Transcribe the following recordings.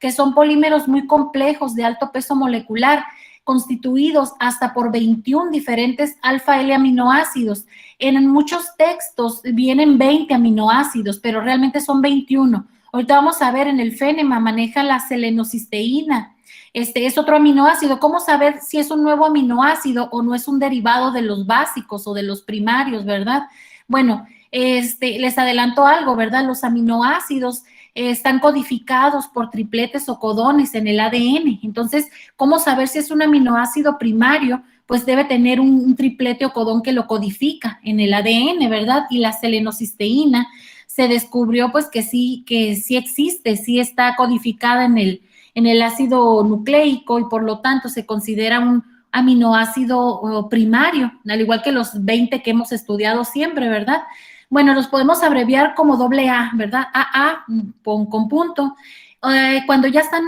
que son polímeros muy complejos de alto peso molecular, constituidos hasta por 21 diferentes alfa-L aminoácidos. En muchos textos vienen 20 aminoácidos, pero realmente son 21. Ahorita vamos a ver, en el FENEMA maneja la selenocisteína. Es otro aminoácido. ¿Cómo saber si es un nuevo aminoácido o no es un derivado de los básicos o de los primarios, verdad? Bueno, les adelanto algo, ¿verdad? Los aminoácidos están codificados por tripletes o codones en el ADN. Entonces, ¿cómo saber si es un aminoácido primario? Pues debe tener un triplete o codón que lo codifica en el ADN, ¿verdad? Y la selenocisteína se descubrió pues que sí existe, sí está codificada en el ácido nucleico y por lo tanto se considera un aminoácido primario, al igual que los 20 que hemos estudiado siempre, ¿verdad? Bueno, los podemos abreviar como AA, ¿verdad? AA con punto. Cuando ya están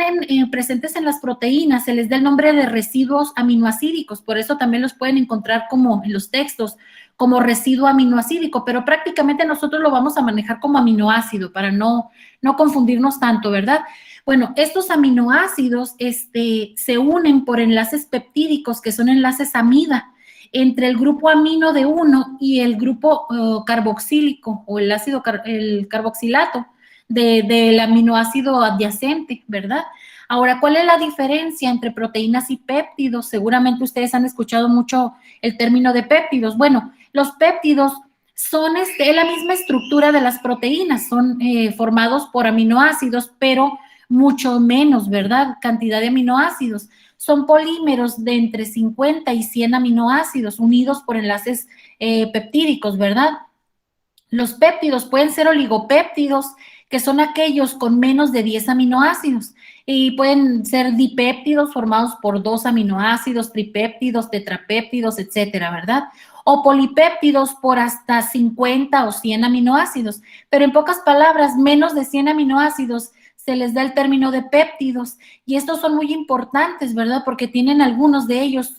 presentes en las proteínas, se les da el nombre de residuos aminoacídicos, por eso también los pueden encontrar como en los textos, como residuo aminoacídico, pero prácticamente nosotros lo vamos a manejar como aminoácido para no confundirnos tanto, ¿verdad? Bueno, estos aminoácidos se unen por enlaces peptídicos, que son enlaces amida, entre el grupo amino de uno y el grupo carboxílico o el carboxilato del aminoácido adyacente, ¿verdad? Ahora, ¿cuál es la diferencia entre proteínas y péptidos? Seguramente ustedes han escuchado mucho el término de péptidos. Bueno, los péptidos son la misma estructura de las proteínas, son formados por aminoácidos, pero mucho menos, ¿verdad? Cantidad de aminoácidos. Son polímeros de entre 50 y 100 aminoácidos unidos por enlaces peptídicos, ¿verdad? Los péptidos pueden ser oligopéptidos, que son aquellos con menos de 10 aminoácidos, y pueden ser dipéptidos formados por 2 aminoácidos, tripéptidos, tetrapéptidos, etcétera, ¿verdad? O polipéptidos por hasta 50 o 100 aminoácidos, pero en pocas palabras, menos de 100 aminoácidos se les da el término de péptidos, y estos son muy importantes, ¿verdad? Porque tienen algunos de ellos,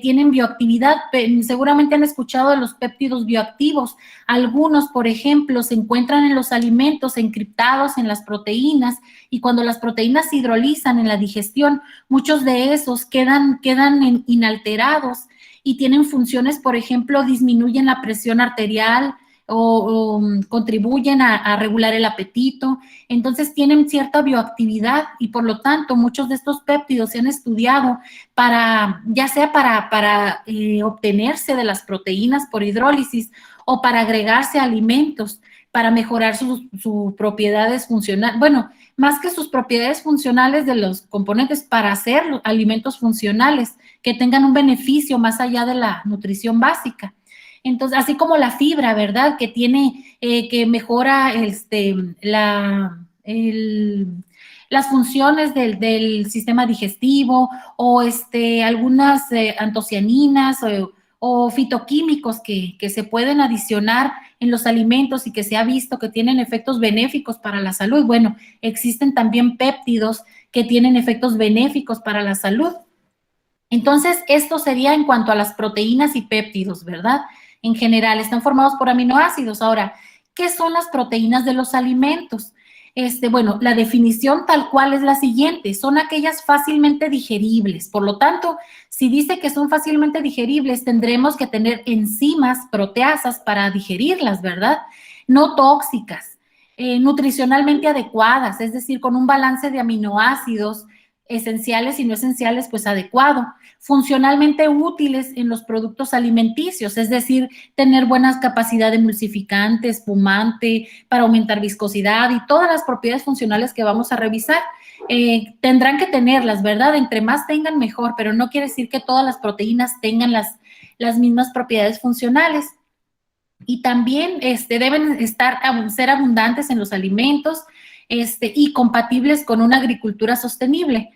tienen bioactividad. Seguramente han escuchado de los péptidos bioactivos. Algunos, por ejemplo, se encuentran en los alimentos encriptados en las proteínas, y cuando las proteínas se hidrolizan en la digestión, muchos de esos quedan inalterados y tienen funciones, por ejemplo, disminuyen la presión arterial, o contribuyen a regular el apetito. Entonces tienen cierta bioactividad y por lo tanto muchos de estos péptidos se han estudiado ya sea para obtenerse de las proteínas por hidrólisis o para agregarse a alimentos, para mejorar sus propiedades funcionales. Bueno, más que sus propiedades funcionales de los componentes, para hacer alimentos funcionales que tengan un beneficio más allá de la nutrición básica. Entonces, así como la fibra, ¿verdad? Que que mejora las funciones del sistema digestivo, o algunas antocianinas o fitoquímicos que se pueden adicionar en los alimentos y que se ha visto que tienen efectos benéficos para la salud. Bueno, existen también péptidos que tienen efectos benéficos para la salud. Entonces, esto sería en cuanto a las proteínas y péptidos, ¿verdad? En general, están formados por aminoácidos. Ahora, ¿qué son las proteínas de los alimentos? Bueno, la definición tal cual es la siguiente: son aquellas fácilmente digeribles. Por lo tanto, si dice que son fácilmente digeribles, tendremos que tener enzimas proteasas para digerirlas, ¿verdad? No tóxicas, nutricionalmente adecuadas, es decir, con un balance de aminoácidos esenciales y no esenciales, pues adecuado, funcionalmente útiles en los productos alimenticios, es decir, tener buena capacidad de emulsificante, espumante, para aumentar viscosidad y todas las propiedades funcionales que vamos a revisar. Tendrán que tenerlas, ¿verdad? Entre más tengan, mejor, pero no quiere decir que todas las proteínas tengan las mismas propiedades funcionales. Y también deben ser abundantes en los alimentos y compatibles con una agricultura sostenible.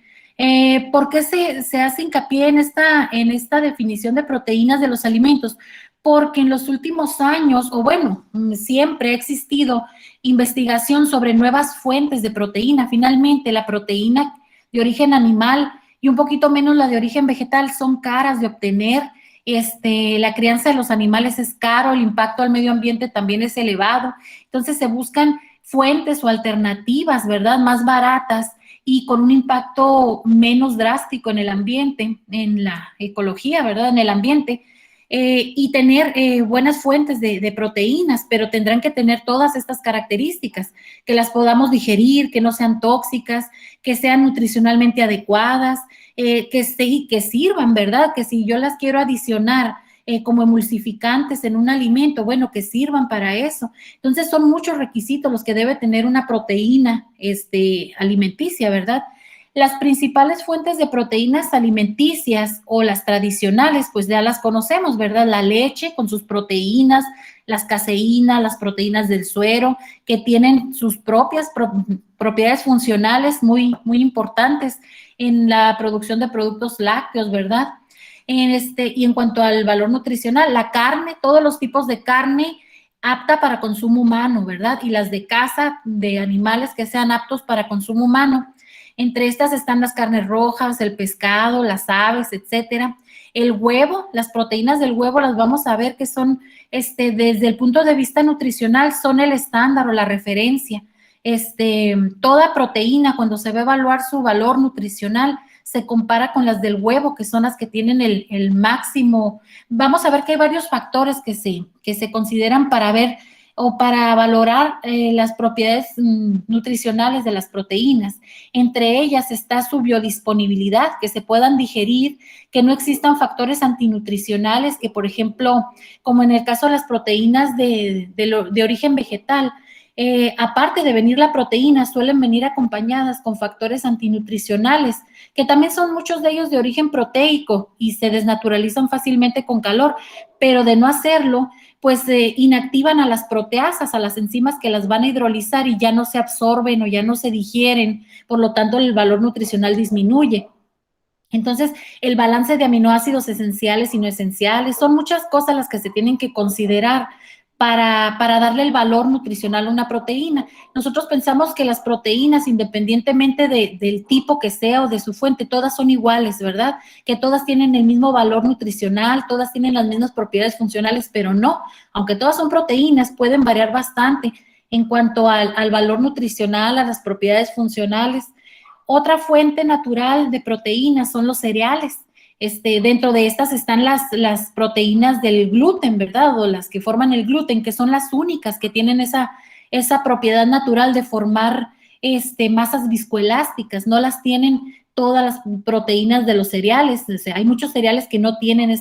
¿Por qué se hace hincapié en esta definición de proteínas de los alimentos? Porque en los últimos años, o bueno, siempre ha existido investigación sobre nuevas fuentes de proteína. Finalmente, la proteína de origen animal y un poquito menos la de origen vegetal son caras de obtener. La crianza de los animales es caro, el impacto al medio ambiente también es elevado. Entonces se buscan fuentes o alternativas, ¿verdad?, más baratas y con un impacto menos drástico en el ambiente, en la ecología, ¿verdad? En el ambiente. Y tener buenas fuentes de proteínas, pero tendrán que tener todas estas características, que las podamos digerir, que no sean tóxicas, que sean nutricionalmente adecuadas, que sirvan, ¿verdad? Que si yo las quiero adicionar como emulsificantes en un alimento, bueno, que sirvan para eso. Entonces son muchos requisitos los que debe tener una proteína alimenticia, ¿verdad? Las principales fuentes de proteínas alimenticias o las tradicionales, pues ya las conocemos, ¿verdad? La leche con sus proteínas, las caseínas, las proteínas del suero, que tienen sus propias propiedades funcionales muy importantes en la producción de productos lácteos, ¿verdad? Y en cuanto al valor nutricional, la carne, todos los tipos de carne apta para consumo humano, ¿verdad? Y las de caza, de animales que sean aptos para consumo humano. Entre estas están las carnes rojas, el pescado, las aves, etcétera. El huevo, las proteínas del huevo las vamos a ver que son, desde el punto de vista nutricional, son el estándar o la referencia. Toda proteína, cuando se va a evaluar su valor nutricional, se compara con las del huevo, que son las que tienen el máximo. Vamos a ver que hay varios factores que se consideran para ver o para valorar las propiedades nutricionales de las proteínas. Entre ellas está su biodisponibilidad, que se puedan digerir, que no existan factores antinutricionales, que por ejemplo, como en el caso de las proteínas de origen vegetal, aparte de venir la proteína, suelen venir acompañadas con factores antinutricionales, que también son muchos de ellos de origen proteico y se desnaturalizan fácilmente con calor, pero de no hacerlo, pues inactivan a las proteasas, a las enzimas que las van a hidrolizar y ya no se absorben o ya no se digieren, por lo tanto el valor nutricional disminuye. Entonces, el balance de aminoácidos esenciales y no esenciales, son muchas cosas las que se tienen que considerar para darle el valor nutricional a una proteína. Nosotros pensamos que las proteínas, independientemente del tipo que sea o de su fuente, todas son iguales, ¿verdad? Que todas tienen el mismo valor nutricional, todas tienen las mismas propiedades funcionales, pero no. Aunque todas son proteínas, pueden variar bastante en cuanto al valor nutricional, a las propiedades funcionales. Otra fuente natural de proteínas son los cereales. Dentro de estas están las proteínas del gluten, ¿verdad? O las que forman el gluten, que son las únicas que tienen esa propiedad natural de formar masas viscoelásticas. No las tienen todas las proteínas de los cereales. O sea, hay muchos cereales que no tienen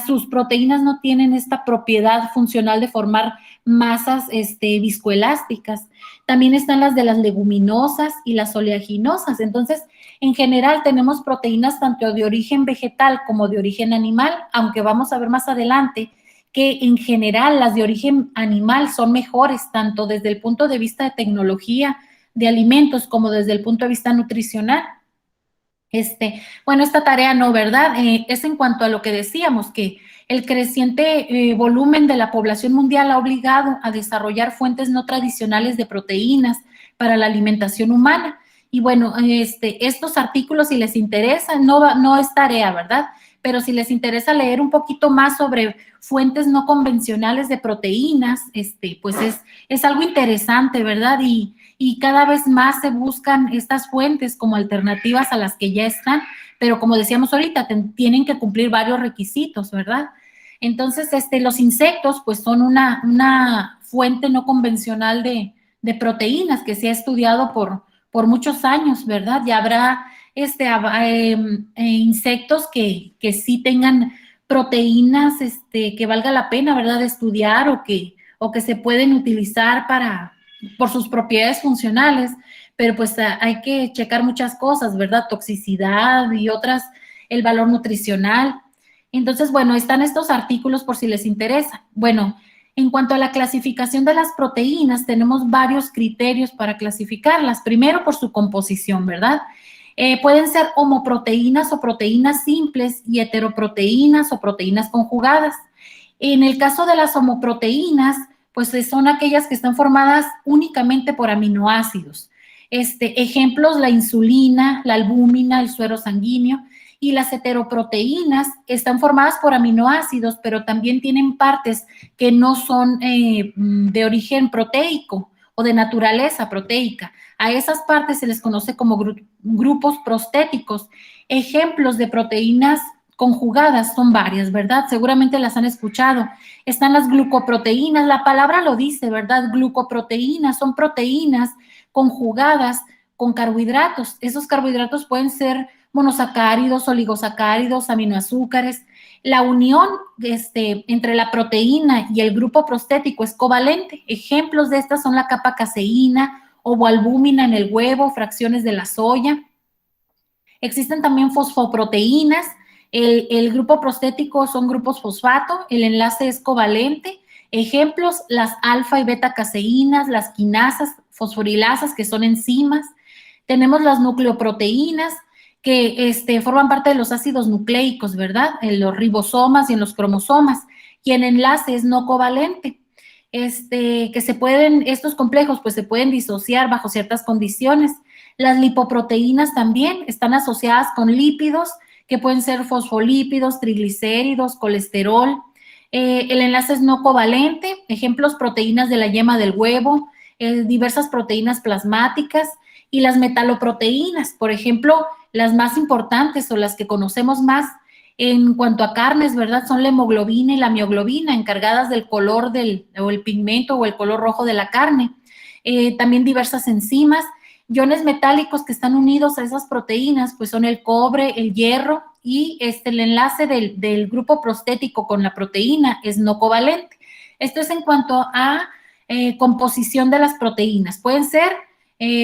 sus proteínas no tienen esta propiedad funcional de formar masas viscoelásticas. También están las de las leguminosas y las oleaginosas. Entonces, en general tenemos proteínas tanto de origen vegetal como de origen animal, aunque vamos a ver más adelante que en general las de origen animal son mejores, tanto desde el punto de vista de tecnología de alimentos como desde el punto de vista nutricional. Bueno, esta tarea no, ¿verdad? Es en cuanto a lo que decíamos, que el creciente volumen de la población mundial ha obligado a desarrollar fuentes no tradicionales de proteínas para la alimentación humana. Y bueno, estos artículos, si les interesa, no es tarea, ¿verdad? Pero si les interesa leer un poquito más sobre fuentes no convencionales de proteínas, pues es algo interesante, ¿verdad? Y cada vez más se buscan estas fuentes como alternativas a las que ya están, pero como decíamos ahorita, tienen que cumplir varios requisitos, ¿verdad? Entonces, los insectos, pues son una fuente no convencional de proteínas que se ha estudiado por muchos años, ¿verdad? Ya habrá insectos que sí tengan proteínas que valga la pena, ¿verdad?, de estudiar o que se pueden utilizar por sus propiedades funcionales, pero pues hay que checar muchas cosas, ¿verdad? Toxicidad y otras, el valor nutricional. Entonces, bueno, están estos artículos por si les interesa. Bueno, en cuanto a la clasificación de las proteínas, tenemos varios criterios para clasificarlas. Primero, por su composición, ¿verdad? Pueden ser homoproteínas o proteínas simples y heteroproteínas o proteínas conjugadas. En el caso de las homoproteínas, pues son aquellas que están formadas únicamente por aminoácidos. Ejemplos, la insulina, la albúmina, el suero sanguíneo. Y las heteroproteínas están formadas por aminoácidos, pero también tienen partes que no son de origen proteico o de naturaleza proteica. A esas partes se les conoce como grupos prostéticos. Ejemplos de proteínas conjugadas son varias, ¿verdad? Seguramente las han escuchado. Están las glucoproteínas, la palabra lo dice, ¿verdad? Glucoproteínas son proteínas conjugadas con carbohidratos. Esos carbohidratos pueden ser monosacáridos, oligosacáridos, aminoazúcares. La unión entre la proteína y el grupo prostético es covalente. Ejemplos de estas son la capa caseína, ovoalbúmina en el huevo, fracciones de la soya. Existen también fosfoproteínas. El grupo prostético son grupos fosfato, el enlace es covalente. Ejemplos, las alfa y beta caseínas, las quinasas, fosforilasas, que son enzimas. Tenemos las nucleoproteínas, que forman parte de los ácidos nucleicos, ¿verdad? En los ribosomas y en los cromosomas, y el enlace es no covalente. Estos complejos pues se pueden disociar bajo ciertas condiciones. Las lipoproteínas también están asociadas con lípidos, que pueden ser fosfolípidos, triglicéridos, colesterol. El enlace es no covalente, ejemplos, proteínas de la yema del huevo, diversas proteínas plasmáticas, y las metaloproteínas, por ejemplo, las más importantes o las que conocemos más en cuanto a carnes, ¿verdad? Son la hemoglobina y la mioglobina, encargadas del color o el pigmento o el color rojo de la carne. También diversas enzimas. Iones metálicos que están unidos a esas proteínas, pues son el cobre, el hierro, y el enlace del grupo prostético con la proteína es no covalente. Esto es en cuanto a composición de las proteínas. Pueden ser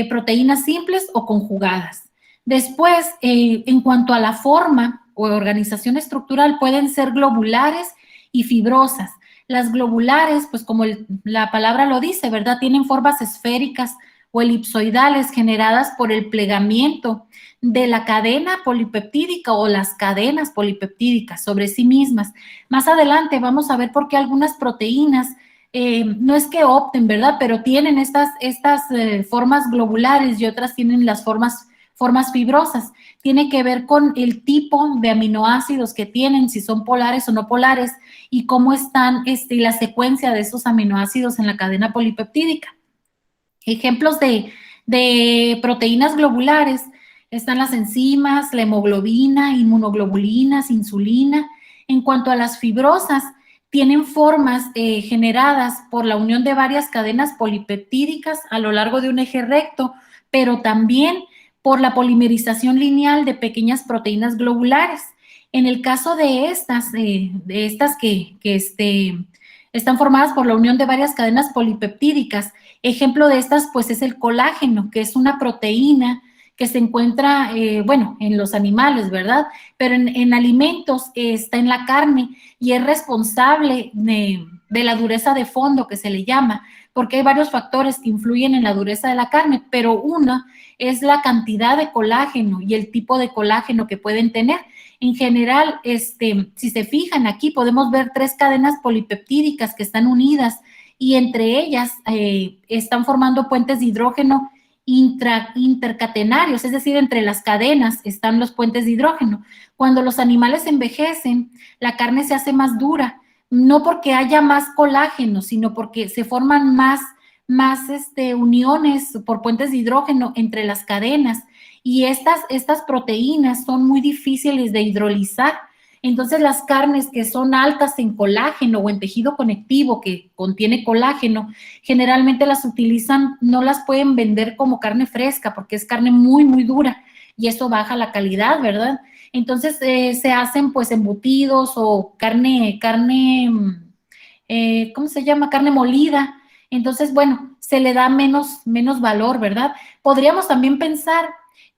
proteínas simples o conjugadas. Después, en cuanto a la forma o organización estructural, pueden ser globulares y fibrosas. Las globulares, pues como la palabra lo dice, ¿verdad? Tienen formas esféricas o elipsoidales generadas por el plegamiento de la cadena polipeptídica o las cadenas polipeptídicas sobre sí mismas. Más adelante vamos a ver por qué algunas proteínas no es que opten, ¿verdad? Pero tienen estas formas globulares y otras tienen las formas fibrosas. Tiene que ver con el tipo de aminoácidos que tienen, si son polares o no polares, y cómo están la secuencia de esos aminoácidos en la cadena polipeptídica. Ejemplos de proteínas globulares están las enzimas, la hemoglobina, inmunoglobulinas, insulina. En cuanto a las fibrosas, tienen formas generadas por la unión de varias cadenas polipeptídicas a lo largo de un eje recto, pero también por la polimerización lineal de pequeñas proteínas globulares. En el caso de estas que están formadas por la unión de varias cadenas polipeptídicas, ejemplo de estas pues es el colágeno, que es una proteína que se encuentra, en los animales, ¿verdad? Pero en alimentos está en la carne y es responsable de la dureza de fondo, que se le llama, porque hay varios factores que influyen en la dureza de la carne, pero una es la cantidad de colágeno y el tipo de colágeno que pueden tener. En general, si se fijan aquí, podemos ver 3 cadenas polipeptídicas que están unidas y entre ellas están formando puentes de hidrógeno intercatenarios, es decir, entre las cadenas están los puentes de hidrógeno. Cuando los animales envejecen, la carne se hace más dura, no porque haya más colágeno, sino porque se forman más uniones por puentes de hidrógeno entre las cadenas, y estas proteínas son muy difíciles de hidrolizar. Entonces las carnes que son altas en colágeno o en tejido conectivo que contiene colágeno, generalmente las utilizan, no las pueden vender como carne fresca porque es carne muy, muy dura y eso baja la calidad, ¿verdad? Entonces se hacen pues embutidos o carne, ¿cómo se llama? Carne molida. Entonces, bueno, se le da menos valor, ¿verdad? Podríamos también pensar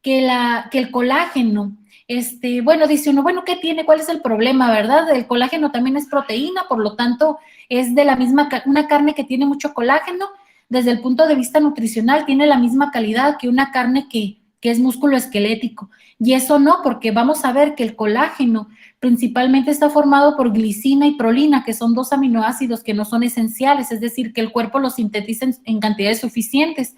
que el colágeno, dice uno, bueno, ¿qué tiene? ¿Cuál es el problema, verdad? El colágeno también es proteína, por lo tanto, es de la misma, una carne que tiene mucho colágeno, desde el punto de vista nutricional, tiene la misma calidad que una carne que es músculo esquelético. Y eso no, porque vamos a ver que el colágeno principalmente está formado por glicina y prolina, que son 2 aminoácidos que no son esenciales, es decir, que el cuerpo los sintetiza en cantidades suficientes.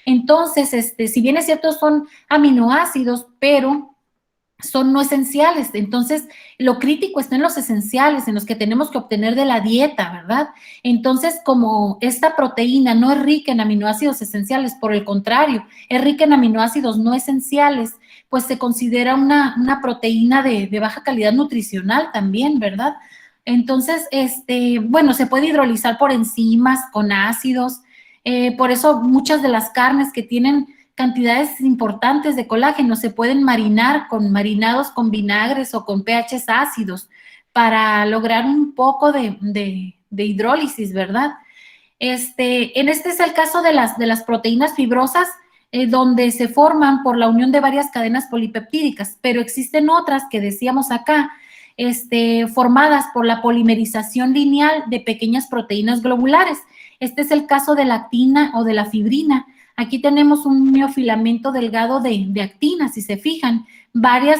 Entonces, si bien es cierto, son aminoácidos, pero son no esenciales. Entonces, lo crítico está en los esenciales, en los que tenemos que obtener de la dieta, ¿verdad? Entonces, como esta proteína no es rica en aminoácidos esenciales, por el contrario, es rica en aminoácidos no esenciales, pues se considera una proteína de baja calidad nutricional también, ¿verdad? Entonces, bueno, se puede hidrolizar por enzimas, con ácidos, por eso muchas de las carnes que tienen cantidades importantes de colágeno se pueden marinados con vinagres o con pHs ácidos para lograr un poco de hidrólisis, ¿verdad? En este es el caso de las proteínas fibrosas, donde se forman por la unión de varias cadenas polipeptídicas, pero existen otras que decíamos acá, formadas por la polimerización lineal de pequeñas proteínas globulares. Este es el caso de la actina o de la fibrina. Aquí tenemos un miofilamento delgado de actina, si se fijan.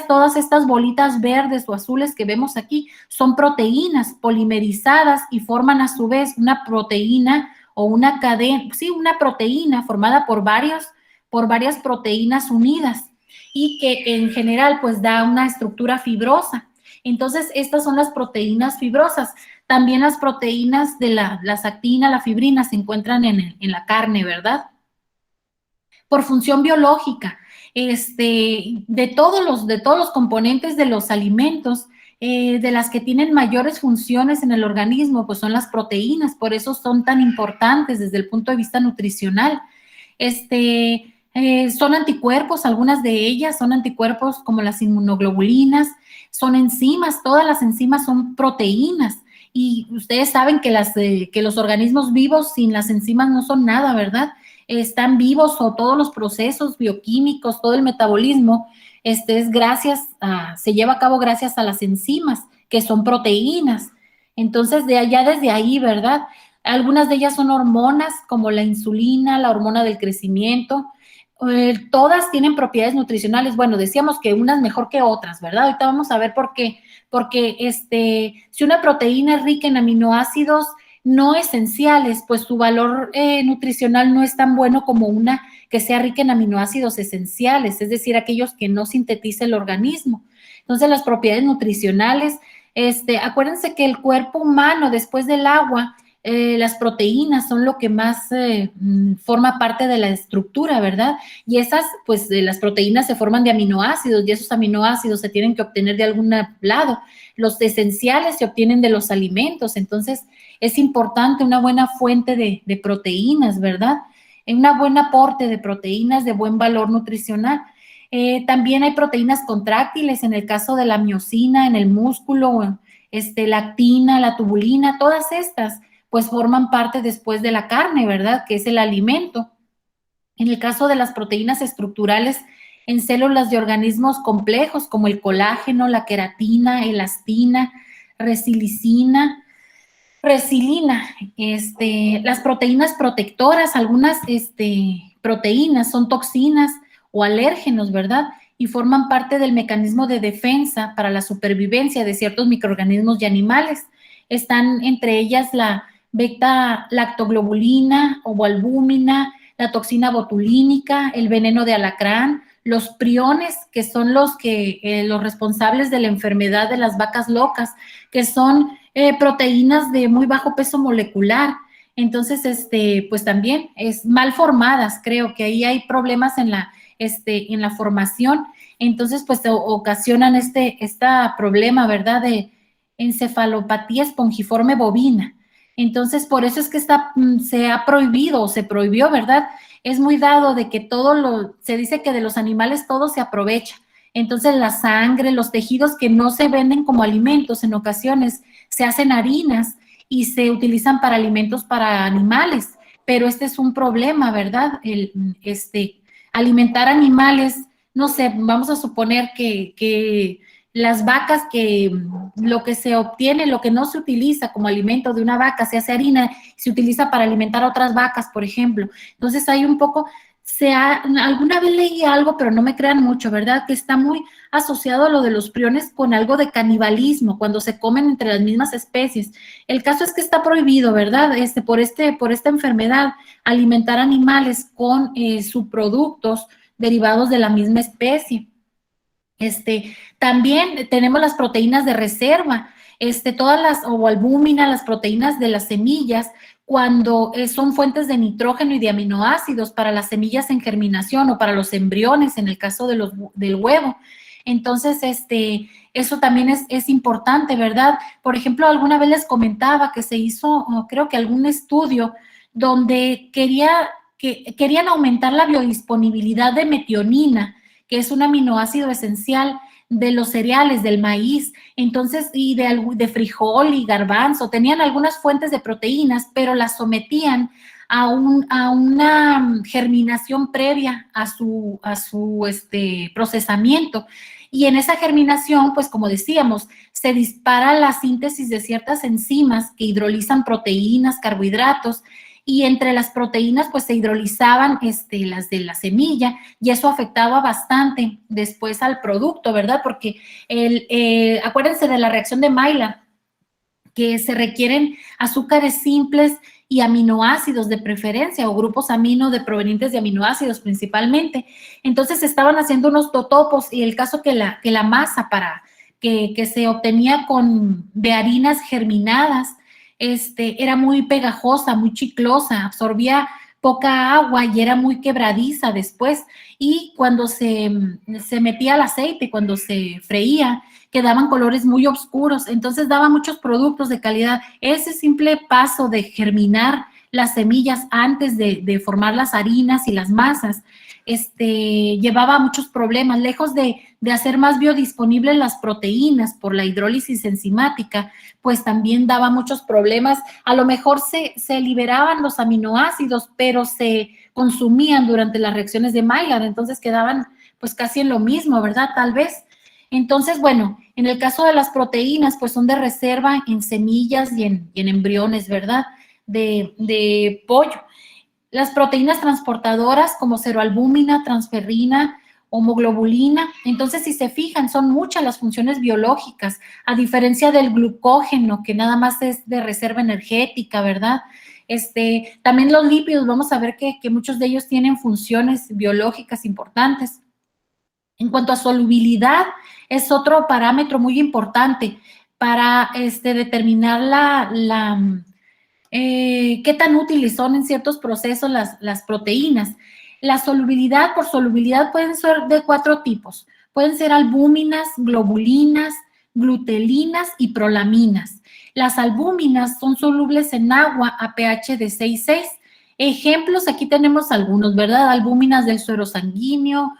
Todas estas bolitas verdes o azules que vemos aquí son proteínas polimerizadas y forman a su vez una proteína o una cadena, sí, una proteína formada por varias proteínas unidas y que en general pues da una estructura fibrosa. Entonces, estas son las proteínas fibrosas. También las proteínas de la actina, la fibrina se encuentran en la carne, ¿verdad? Por función biológica, de todos los componentes de los alimentos, de las que tienen mayores funciones en el organismo, pues son las proteínas, por eso son tan importantes desde el punto de vista nutricional. Son anticuerpos, algunas de ellas son anticuerpos como las inmunoglobulinas, son enzimas, todas las enzimas son proteínas. Y ustedes saben que los organismos vivos sin las enzimas no son nada, ¿verdad? Están vivos o todos los procesos bioquímicos, todo el metabolismo, se lleva a cabo gracias a las enzimas, que son proteínas. Entonces, desde ahí, ¿verdad? Algunas de ellas son hormonas, como la insulina, la hormona del crecimiento. Todas tienen propiedades nutricionales. Bueno, decíamos que unas mejor que otras, ¿verdad? Ahorita vamos a ver por qué. Porque si una proteína es rica en aminoácidos no esenciales, pues su valor nutricional no es tan bueno como una que sea rica en aminoácidos esenciales, es decir, aquellos que no sintetiza el organismo. Entonces, las propiedades nutricionales, acuérdense que el cuerpo humano, después del agua, las proteínas son lo que más forma parte de la estructura, ¿verdad? Y esas, pues, las proteínas se forman de aminoácidos y esos aminoácidos se tienen que obtener de algún lado. Los esenciales se obtienen de los alimentos, entonces es importante una buena fuente de proteínas, ¿verdad? Un buen aporte de proteínas de buen valor nutricional. También hay proteínas contráctiles en el caso de la miosina, en el músculo, la actina, la tubulina, todas estas pues forman parte después de la carne, ¿verdad? Que es el alimento. En el caso de las proteínas estructurales en células de organismos complejos como el colágeno, la queratina, elastina, resilicina, resilina, las proteínas protectoras, algunas proteínas son toxinas o alérgenos, ¿verdad? Y forman parte del mecanismo de defensa para la supervivencia de ciertos microorganismos y animales. Están entre ellas la beta-lactoglobulina, ovoalbúmina, la toxina botulínica, el veneno de alacrán, los priones, que son los responsables de la enfermedad de las vacas locas, que son proteínas de muy bajo peso molecular. Entonces, pues también es mal formadas, creo que ahí hay problemas en la formación. Entonces, pues ocasionan este problema, ¿verdad? De encefalopatía espongiforme bovina. Entonces, por eso es que se ha prohibido o se prohibió, ¿verdad? Es muy dado de que se dice que de los animales todo se aprovecha. Entonces, la sangre, los tejidos que no se venden como alimentos en ocasiones se hacen harinas y se utilizan para alimentos para animales, pero este es un problema, ¿verdad? Alimentar animales, no sé, vamos a suponer que las vacas, que lo que se obtiene, lo que no se utiliza como alimento de una vaca, se hace harina, se utiliza para alimentar a otras vacas, por ejemplo. Entonces hay un poco, alguna vez leí algo, pero no me crean mucho, ¿verdad? Que está muy asociado a lo de los priones con algo de canibalismo, cuando se comen entre las mismas especies. El caso es que está prohibido, ¿verdad? Por esta enfermedad, alimentar animales con subproductos derivados de la misma especie. También tenemos las proteínas de reserva, todas las ovoalbúminas, las proteínas de las semillas, cuando son fuentes de nitrógeno y de aminoácidos para las semillas en germinación o para los embriones en el caso de del huevo. Entonces, eso también es importante, ¿verdad? Por ejemplo, alguna vez les comentaba que se hizo, creo que algún estudio donde querían aumentar la biodisponibilidad de metionina, que es un aminoácido esencial de los cereales, del maíz, entonces, y de frijol y garbanzo, tenían algunas fuentes de proteínas, pero las sometían a una germinación previa a su procesamiento. Y en esa germinación, pues como decíamos, se dispara la síntesis de ciertas enzimas que hidrolizan proteínas, carbohidratos, y entre las proteínas pues se hidrolizaban las de la semilla y eso afectaba bastante después al producto, ¿verdad? Porque acuérdense de la reacción de Maillard, que se requieren azúcares simples y aminoácidos de preferencia o grupos amino provenientes de aminoácidos principalmente. Entonces estaban haciendo unos totopos y el caso que la masa que se obtenía de harinas germinadas, era muy pegajosa, muy chiclosa, absorbía poca agua y era muy quebradiza después. Y cuando se metía al aceite, cuando se freía, quedaban colores muy oscuros, entonces daba muchos productos de calidad. Ese simple paso de germinar las semillas antes de formar las harinas y las masas, llevaba muchos problemas, lejos de hacer más biodisponibles las proteínas por la hidrólisis enzimática, pues también daba muchos problemas. A lo mejor se liberaban los aminoácidos, pero se consumían durante las reacciones de Maillard, entonces quedaban pues casi en lo mismo, ¿verdad? Tal vez. Entonces, bueno, en el caso de las proteínas, pues son de reserva en semillas y en embriones, ¿verdad? De pollo. Las proteínas transportadoras como ceroalbúmina, transferrina, homoglobulina. Entonces, si se fijan, son muchas las funciones biológicas, a diferencia del glucógeno, que nada más es de reserva energética, ¿verdad? También los lípidos, vamos a ver que muchos de ellos tienen funciones biológicas importantes. En cuanto a solubilidad, es otro parámetro muy importante para determinar qué tan útiles son en ciertos procesos las proteínas. La solubilidad, por solubilidad, pueden ser de 4 tipos. Pueden ser albúminas, globulinas, glutelinas y prolaminas. Las albúminas son solubles en agua a pH de 6,6. Ejemplos, aquí tenemos algunos, ¿verdad? Albúminas del suero sanguíneo,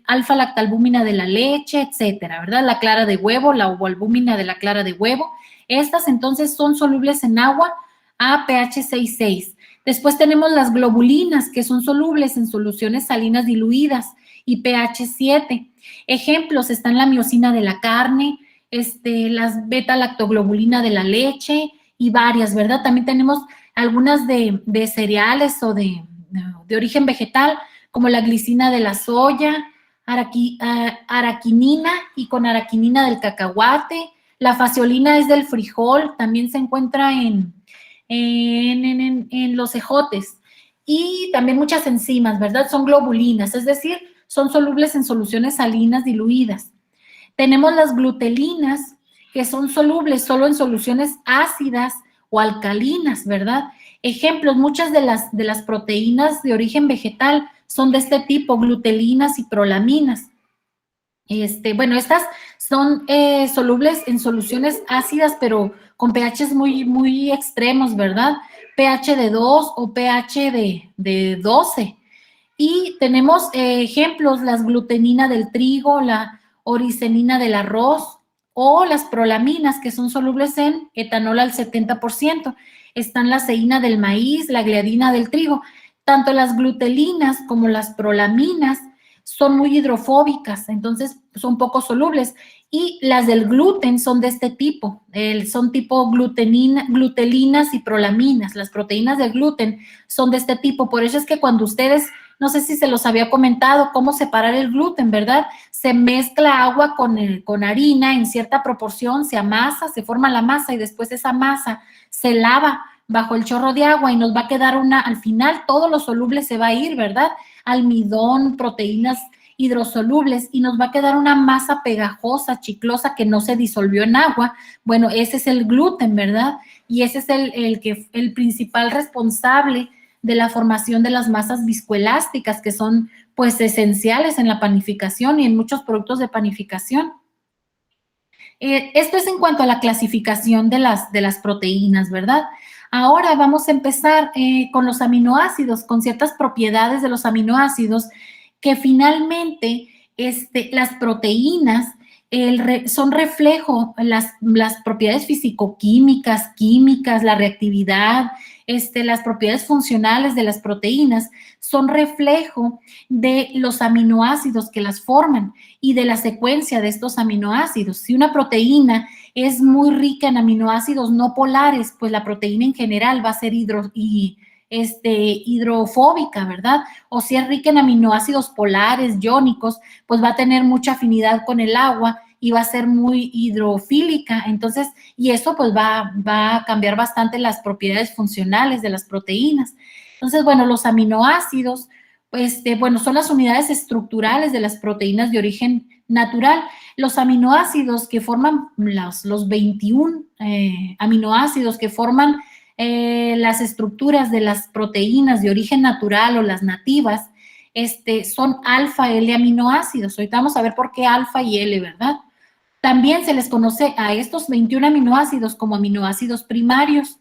alfa-lactalbúmina de la leche, etcétera, ¿verdad? La clara de huevo, la ovoalbúmina de la clara de huevo. Estas entonces son solubles en agua a pH 6,6. Después tenemos las globulinas, que son solubles en soluciones salinas diluidas y pH 7. Ejemplos están la miosina de la carne, las beta-lactoglobulina de la leche y varias, ¿verdad? También tenemos algunas de cereales o de origen vegetal, como la glicina de la soya, araquinina y con araquinina del cacahuate. La faciolina es del frijol, también se encuentra en los ejotes. Y también muchas enzimas, ¿verdad? Son globulinas, es decir, son solubles en soluciones salinas diluidas. Tenemos las glutelinas, que son solubles solo en soluciones ácidas o alcalinas, ¿verdad? Ejemplos, muchas de las proteínas de origen vegetal son de este tipo, glutelinas y prolaminas. Bueno, estas son solubles en soluciones ácidas, pero con pHs muy, muy extremos, ¿verdad? pH de 2 o pH de 12. Y tenemos ejemplos, las glutenina del trigo, la oricenina del arroz o las prolaminas, que son solubles en etanol al 70%. Están la ceína del maíz, la gliadina del trigo. Tanto las glutelinas como las prolaminas son muy hidrofóbicas, entonces son poco solubles. Y las del gluten son de este tipo, son tipo glutelinas y prolaminas. Las proteínas del gluten son de este tipo. Por eso es que cuando ustedes, no sé si se los había comentado, cómo separar el gluten, ¿verdad? Se mezcla agua con harina en cierta proporción, se amasa, se forma la masa y después esa masa se lava bajo el chorro de agua y nos va a quedar al final todo lo soluble se va a ir, ¿verdad? Almidón, proteínas hidrosolubles y nos va a quedar una masa pegajosa, chiclosa, que no se disolvió en agua. Bueno, ese es el gluten, ¿verdad? Y ese es el principal responsable de la formación de las masas viscoelásticas, que son pues esenciales en la panificación y en muchos productos de panificación. Esto es en cuanto a la clasificación de las proteínas, ¿verdad? Ahora vamos a empezar con los aminoácidos, con ciertas propiedades de los aminoácidos que finalmente las proteínas son reflejo, las propiedades físico-químicas, químicas, la reactividad, las propiedades funcionales de las proteínas son reflejo de los aminoácidos que las forman y de la secuencia de estos aminoácidos. Si una proteína es muy rica en aminoácidos no polares, pues la proteína en general va a ser hidrofóbica, ¿verdad? O si es rica en aminoácidos polares, iónicos, pues va a tener mucha afinidad con el agua y va a ser muy hidrofílica. Entonces, y eso pues va a cambiar bastante las propiedades funcionales de las proteínas. Entonces, bueno, los aminoácidos, bueno, son las unidades estructurales de las proteínas de origen natural. Los aminoácidos que forman los 21 aminoácidos que forman las estructuras de las proteínas de origen natural o las nativas, son alfa L aminoácidos. Ahorita vamos a ver por qué alfa y L, ¿verdad? También se les conoce a estos 21 aminoácidos como aminoácidos primarios.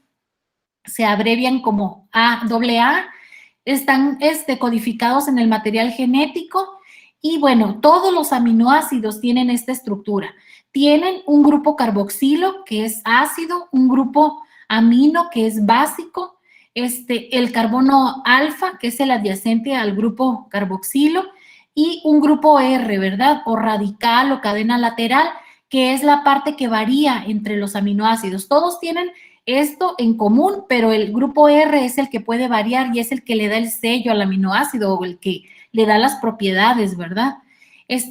Se abrevian como AA. Están codificados en el material genético y, bueno, todos los aminoácidos tienen esta estructura. Tienen un grupo carboxilo, que es ácido, un grupo amino, que es básico, el carbono alfa, que es el adyacente al grupo carboxilo, y un grupo R, ¿verdad? O radical o cadena lateral, que es la parte que varía entre los aminoácidos. Todos tienen esto en común, pero el grupo R es el que puede variar y es el que le da el sello al aminoácido o el que le da las propiedades, ¿verdad?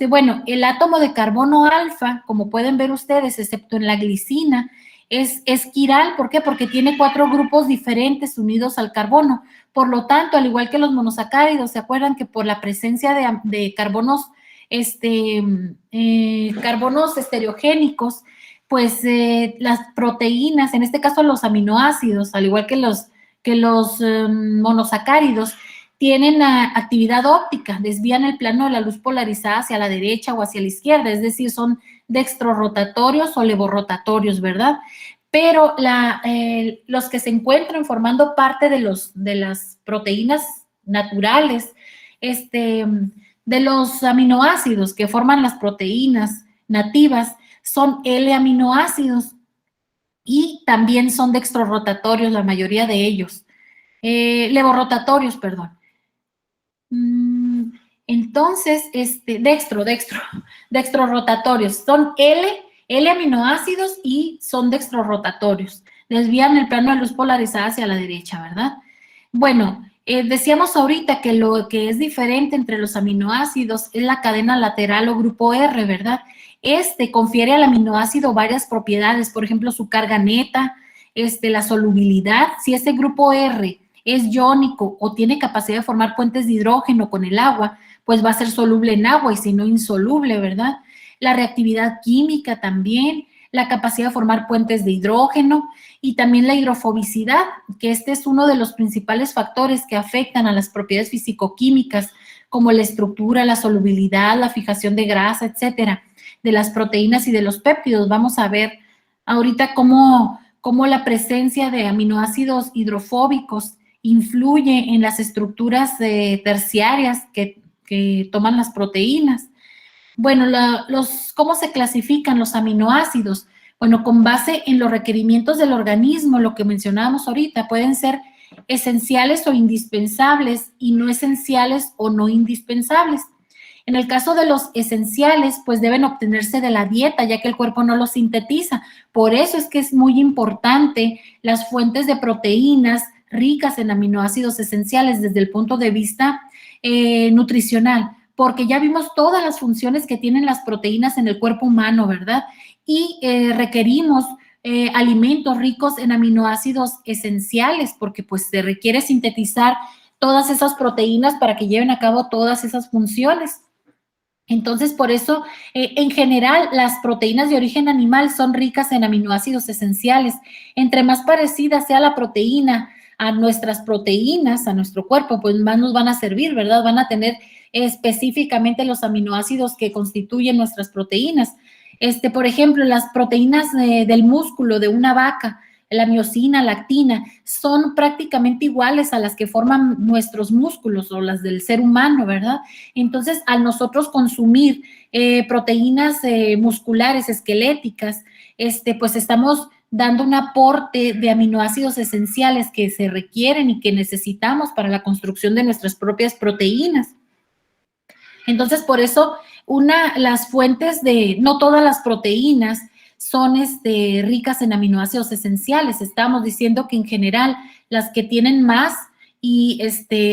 Bueno, el átomo de carbono alfa, como pueden ver ustedes, excepto en la glicina, es quiral. ¿Por qué? Porque tiene 4 grupos diferentes unidos al carbono. Por lo tanto, al igual que los monosacáridos, ¿se acuerdan que por la presencia de carbonos, carbonos estereogénicos, pues las proteínas, en este caso los aminoácidos, al igual que los monosacáridos, tienen actividad óptica, desvían el plano de la luz polarizada hacia la derecha o hacia la izquierda, es decir, son dextrorrotatorios o levorrotatorios, ¿verdad? Pero los que se encuentran formando parte de las proteínas naturales, de los aminoácidos que forman las proteínas nativas, son L-aminoácidos y también son dextrorrotatorios, la mayoría de ellos. Levorrotatorios, perdón. Entonces, dextrorrotatorios. Son L-aminoácidos y son dextrorrotatorios. Desvían el plano de luz polarizada hacia la derecha, ¿verdad? Bueno, decíamos ahorita que lo que es diferente entre los aminoácidos es la cadena lateral o grupo R, ¿verdad? Confiere al aminoácido varias propiedades, por ejemplo, su carga neta, la solubilidad. Si ese grupo R es iónico o tiene capacidad de formar puentes de hidrógeno con el agua, pues va a ser soluble en agua y si no insoluble, ¿verdad? La reactividad química también, la capacidad de formar puentes de hidrógeno y también la hidrofobicidad, que es uno de los principales factores que afectan a las propiedades físico-químicas, como la estructura, la solubilidad, la fijación de grasa, etcétera, de las proteínas y de los péptidos. Vamos a ver ahorita cómo la presencia de aminoácidos hidrofóbicos influye en las estructuras terciarias que toman las proteínas. Bueno, ¿cómo se clasifican los aminoácidos? Bueno, con base en los requerimientos del organismo, lo que mencionábamos ahorita, pueden ser esenciales o indispensables y no esenciales o no indispensables. En el caso de los esenciales, pues deben obtenerse de la dieta, ya que el cuerpo no los sintetiza. Por eso es que es muy importante las fuentes de proteínas ricas en aminoácidos esenciales desde el punto de vista nutricional, porque ya vimos todas las funciones que tienen las proteínas en el cuerpo humano, ¿verdad? Y requerimos alimentos ricos en aminoácidos esenciales, porque pues se requiere sintetizar todas esas proteínas para que lleven a cabo todas esas funciones. Entonces, por eso, en general, las proteínas de origen animal son ricas en aminoácidos esenciales. Entre más parecida sea la proteína a nuestras proteínas, a nuestro cuerpo, pues más nos van a servir, ¿verdad? Van a tener específicamente los aminoácidos que constituyen nuestras proteínas. Por ejemplo, las proteínas del músculo de una vaca, la miosina, la actina, son prácticamente iguales a las que forman nuestros músculos o las del ser humano, ¿verdad? Entonces, al nosotros consumir proteínas musculares, esqueléticas, pues estamos dando un aporte de aminoácidos esenciales que se requieren y que necesitamos para la construcción de nuestras propias proteínas. Entonces, por eso, las fuentes no todas las proteínas son ricas en aminoácidos esenciales. Estamos diciendo que en general las que tienen más y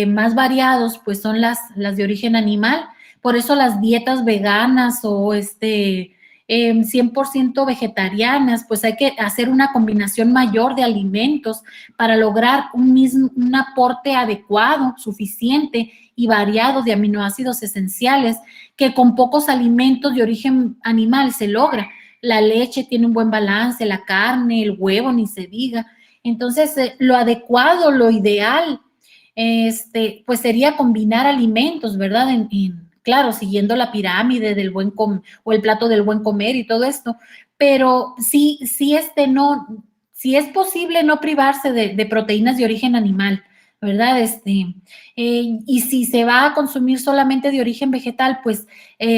más variados, pues son las de origen animal. Por eso las dietas veganas o 100% vegetarianas, pues hay que hacer una combinación mayor de alimentos para lograr un aporte adecuado, suficiente y variado de aminoácidos esenciales que con pocos alimentos de origen animal se logra. La leche tiene un buen balance, la carne, el huevo, ni se diga. Entonces, lo adecuado, lo ideal, pues sería combinar alimentos, ¿verdad? Claro, siguiendo la pirámide del buen comer o el plato del buen comer y todo esto, pero sí, si es posible no privarse de proteínas de origen animal, ¿verdad? Y si se va a consumir solamente de origen vegetal, pues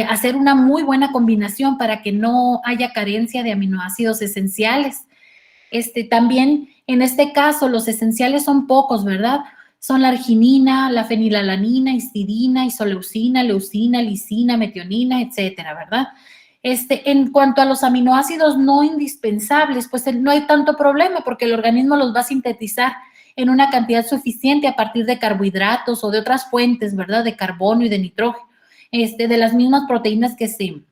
hacer una muy buena combinación para que no haya carencia de aminoácidos esenciales. También en este caso los esenciales son pocos, ¿verdad? Son la arginina, la fenilalanina, histidina, isoleucina, leucina, lisina, metionina, etcétera, ¿verdad? En cuanto a los aminoácidos no indispensables, pues no hay tanto problema porque el organismo los va a sintetizar en una cantidad suficiente a partir de carbohidratos o de otras fuentes, ¿verdad? De carbono y de nitrógeno, de las mismas proteínas que se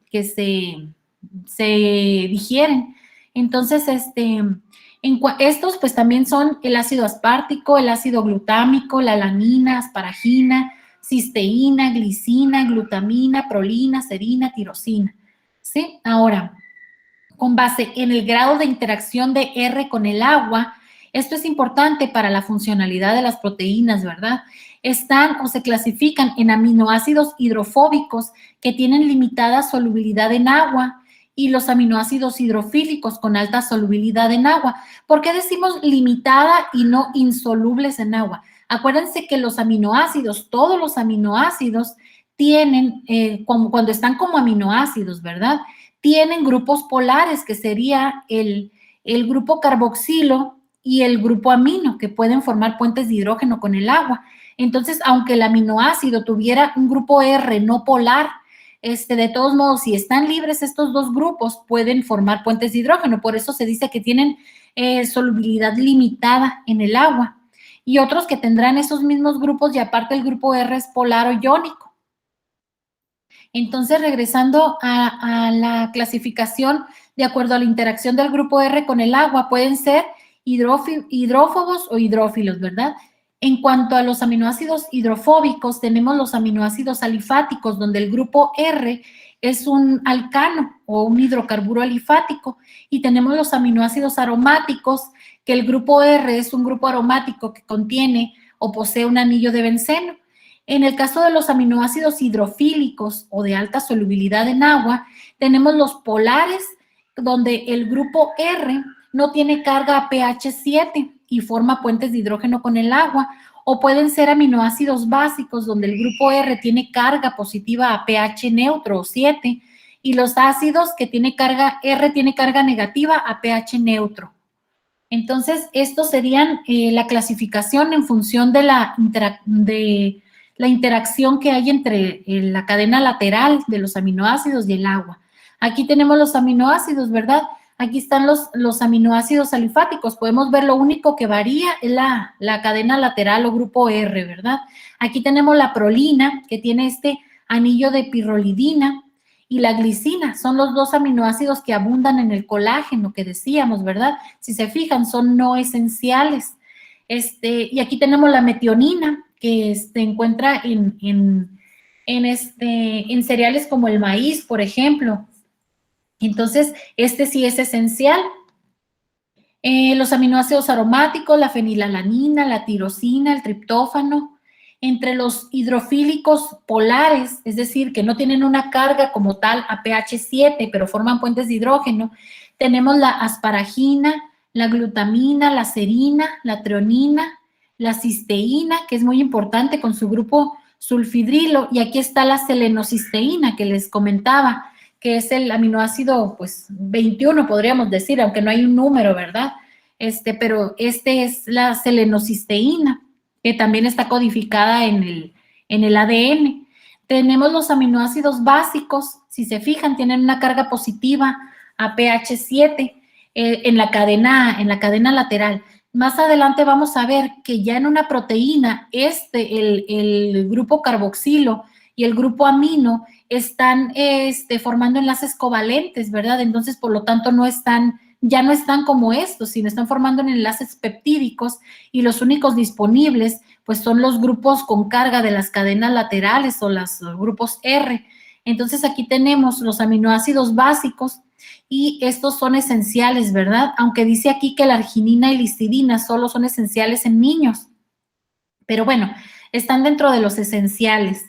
digieren. Entonces, estos pues también son el ácido aspartico, el ácido glutámico, la alanina, asparagina, cisteína, glicina, glutamina, prolina, serina, tirosina. ¿Sí? Ahora, con base en el grado de interacción de R con el agua, esto es importante para la funcionalidad de las proteínas, ¿verdad? Están o se clasifican en aminoácidos hidrofóbicos que tienen limitada solubilidad en agua y los aminoácidos hidrofílicos con alta solubilidad en agua. ¿Por qué decimos limitada y no insolubles en agua? Acuérdense que los aminoácidos, todos los aminoácidos tienen, cuando están como aminoácidos, ¿verdad? Tienen grupos polares, que sería el grupo carboxilo y el grupo amino, que pueden formar puentes de hidrógeno con el agua. Entonces, aunque el aminoácido tuviera un grupo R no polar, de todos modos, si están libres estos dos grupos, pueden formar puentes de hidrógeno. Por eso se dice que tienen solubilidad limitada en el agua. Y otros que tendrán esos mismos grupos y aparte el grupo R es polar o iónico. Entonces, regresando a la clasificación, de acuerdo a la interacción del grupo R con el agua, pueden ser hidrófobos o hidrófilos, ¿verdad? En cuanto a los aminoácidos hidrofóbicos, tenemos los aminoácidos alifáticos, donde el grupo R es un alcano o un hidrocarburo alifático, y tenemos los aminoácidos aromáticos, que el grupo R es un grupo aromático que contiene o posee un anillo de benceno. En el caso de los aminoácidos hidrofílicos o de alta solubilidad en agua, tenemos los polares, donde el grupo R no tiene carga a pH 7 y forma puentes de hidrógeno con el agua, o pueden ser aminoácidos básicos, donde el grupo R tiene carga positiva a pH neutro o 7, y los ácidos que tiene carga, R tiene carga negativa a pH neutro. Entonces, estos serían la clasificación en función de la interacción que hay entre la cadena lateral de los aminoácidos y el agua. Aquí tenemos los aminoácidos, ¿verdad? Aquí están los aminoácidos alifáticos. Podemos ver lo único que varía es la cadena lateral o grupo R, ¿verdad? Aquí tenemos la prolina, que tiene este anillo de pirrolidina, y la glicina. Son los dos aminoácidos que abundan en el colágeno que decíamos, ¿verdad? Si se fijan, son no esenciales. Y aquí tenemos la metionina, que se encuentra en en cereales como el maíz, por ejemplo. Entonces, este sí es esencial. Los aminoácidos aromáticos, la fenilalanina, la tirosina, el triptófano. Entre los hidrofílicos polares, es decir, que no tienen una carga como tal a pH 7, pero forman puentes de hidrógeno, tenemos la asparagina, la glutamina, la serina, la treonina, la cisteína, que es muy importante con su grupo sulfidrilo, y aquí está la selenocisteína que les comentaba, que es el aminoácido, pues, 21, podríamos decir, aunque no hay un número, ¿verdad? Pero es la selenocisteína, que también está codificada en el ADN. Tenemos los aminoácidos básicos, si se fijan, tienen una carga positiva a pH 7 en la cadena lateral. Más adelante vamos a ver que ya en una proteína, el grupo carboxilo y el grupo amino están formando enlaces covalentes, ¿verdad? Entonces, por lo tanto, ya no están como estos, sino están formando enlaces peptídicos y los únicos disponibles, pues son los grupos con carga de las cadenas laterales o los grupos R. Entonces, aquí tenemos los aminoácidos básicos y estos son esenciales, ¿verdad? Aunque dice aquí que la arginina y la histidina solo son esenciales en niños. Pero bueno, están dentro de los esenciales.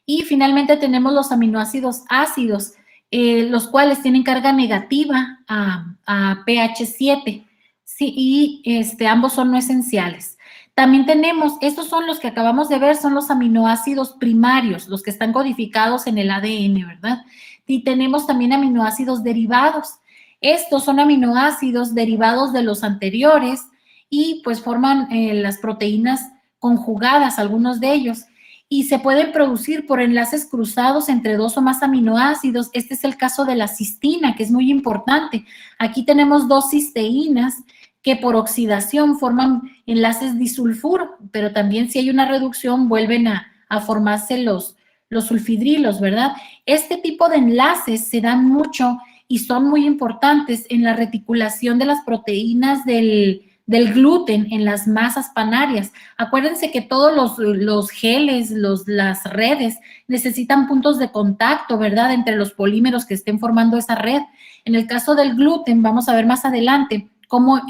Y finalmente tenemos los aminoácidos ácidos, los cuales tienen carga negativa a pH 7, ¿sí? Y ambos son no esenciales. También tenemos, estos son los que acabamos de ver, son los aminoácidos primarios, los que están codificados en el ADN, ¿verdad? Y tenemos también aminoácidos derivados. Estos son aminoácidos derivados de los anteriores y pues forman las proteínas conjugadas, algunos de ellos, y se pueden producir por enlaces cruzados entre dos o más aminoácidos. Este es el caso de la cistina, que es muy importante. Aquí tenemos dos cisteínas que por oxidación forman enlaces disulfuro, pero también si hay una reducción vuelven a formarse los sulfidrilos, ¿verdad? Este tipo de enlaces se dan mucho y son muy importantes en la reticulación de las proteínas del gluten en las masas panarias. Acuérdense que todos los geles, las redes, necesitan puntos de contacto, ¿verdad?, entre los polímeros que estén formando esa red. En el caso del gluten, vamos a ver más adelante cómo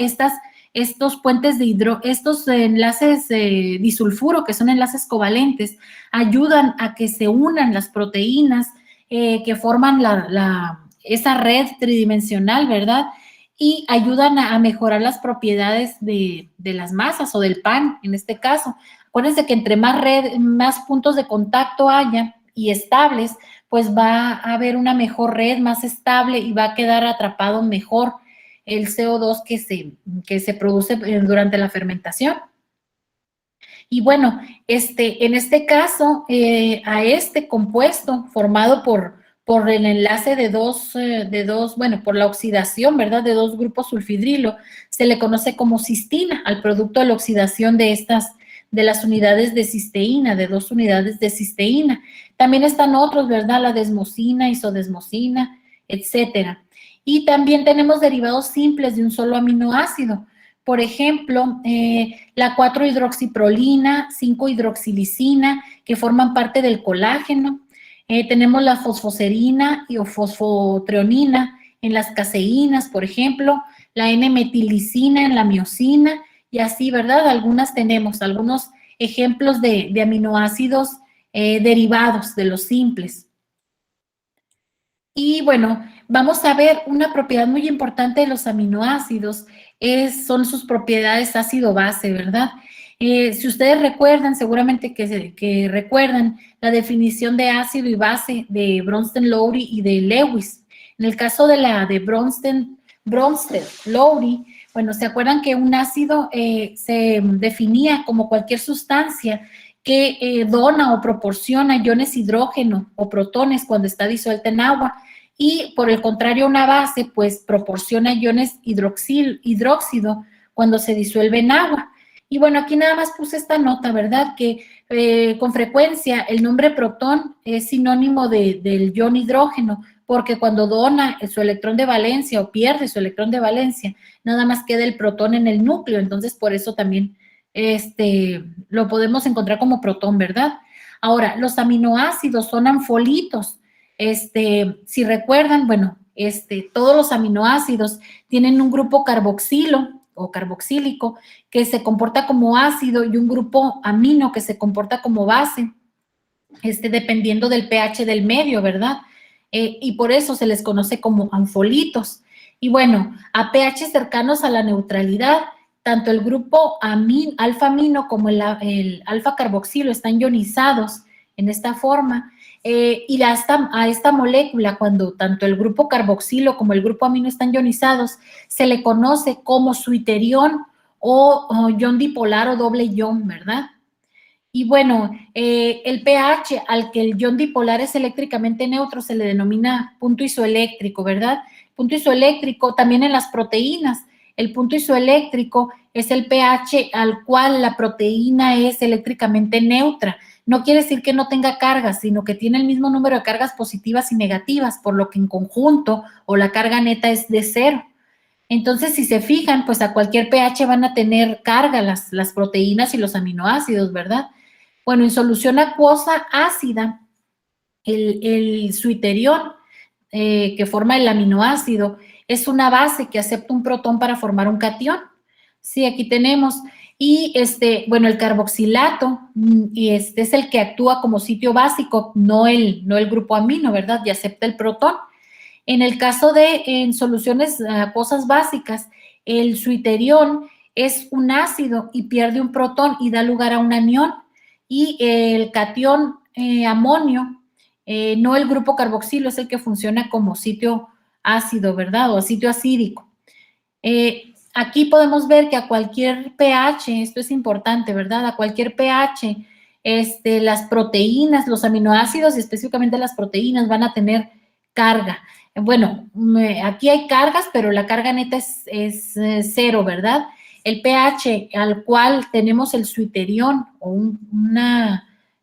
estos puentes estos enlaces disulfuro, que son enlaces covalentes, ayudan a que se unan las proteínas que forman esa red tridimensional, ¿verdad?, y ayudan a mejorar las propiedades de las masas o del pan, en este caso. Acuérdense que entre más puntos de contacto haya y estables, pues va a haber una mejor red, más estable, y va a quedar atrapado mejor el CO2 que se produce durante la fermentación. Y bueno, en este caso, a este compuesto formado por el enlace por la oxidación, ¿verdad?, de dos grupos sulfidrilo, se le conoce como cistina, al producto de la oxidación de las unidades de cisteína, de dos unidades de cisteína. También están otros, ¿verdad?, la desmosina, isodesmosina, etcétera. Y también tenemos derivados simples de un solo aminoácido. Por ejemplo, la 4-hidroxiprolina, 5-hidroxilicina, que forman parte del colágeno. Tenemos la fosfoserina o fosfotreonina en las caseínas, por ejemplo, la N-metilicina en la miosina, y así, ¿verdad? Algunos ejemplos de aminoácidos derivados de los simples. Y bueno, vamos a ver una propiedad muy importante de los aminoácidos, son sus propiedades ácido-base, ¿verdad? Si ustedes recuerdan, seguramente que recuerdan la definición de ácido y base de Bronsted-Lowry y de Lewis. En el caso de Bronsted-Lowry, bueno, ¿se acuerdan que un ácido se definía como cualquier sustancia que dona o proporciona iones hidrógeno o protones cuando está disuelta en agua? Y por el contrario, una base pues proporciona iones hidróxido cuando se disuelve en agua. Y bueno, aquí nada más puse esta nota, ¿verdad?, que con frecuencia el nombre protón es sinónimo del ion hidrógeno, porque cuando dona su electrón de valencia o pierde su electrón de valencia, nada más queda el protón en el núcleo. Entonces, por eso también lo podemos encontrar como protón, ¿verdad? Ahora, los aminoácidos son anfolitos. Si recuerdan, bueno, todos los aminoácidos tienen un grupo carboxilo o carboxílico que se comporta como ácido y un grupo amino que se comporta como base, dependiendo del pH del medio, ¿verdad? Y por eso se les conoce como anfolitos. Y bueno, a pH cercanos a la neutralidad, tanto el grupo alfa-amino como el alfa-carboxilo están ionizados en esta forma. Y a esta molécula, cuando tanto el grupo carboxilo como el grupo amino están ionizados, se le conoce como suiterión o ion dipolar o doble ion, ¿verdad? Y bueno, el pH al que el ion dipolar es eléctricamente neutro se le denomina punto isoeléctrico, ¿verdad? Punto isoeléctrico también en las proteínas. El punto isoeléctrico es el pH al cual la proteína es eléctricamente neutra. No quiere decir que no tenga cargas, sino que tiene el mismo número de cargas positivas y negativas, por lo que en conjunto o la carga neta es de 0. Entonces, si se fijan, pues a cualquier pH van a tener carga las proteínas y los aminoácidos, ¿verdad? Bueno, en solución acuosa ácida, el suiterión, que forma el aminoácido, es una base que acepta un protón para formar un catión. Sí, aquí tenemos. Y bueno, el carboxilato, y es el que actúa como sitio básico, no el grupo amino, ¿verdad? Y acepta el protón. En el caso en soluciones acuosas básicas, el suiterión es un ácido y pierde un protón y da lugar a un anión. Y el catión amonio, no el grupo carboxilo, es el que funciona como sitio ácido, ¿verdad? O sitio acídico. Aquí podemos ver que a cualquier pH, esto es importante, ¿verdad? A cualquier pH, las proteínas, los aminoácidos y específicamente las proteínas van a tener carga. Bueno, aquí hay cargas, pero la carga neta es 0, ¿verdad? El pH al cual tenemos el suiterión o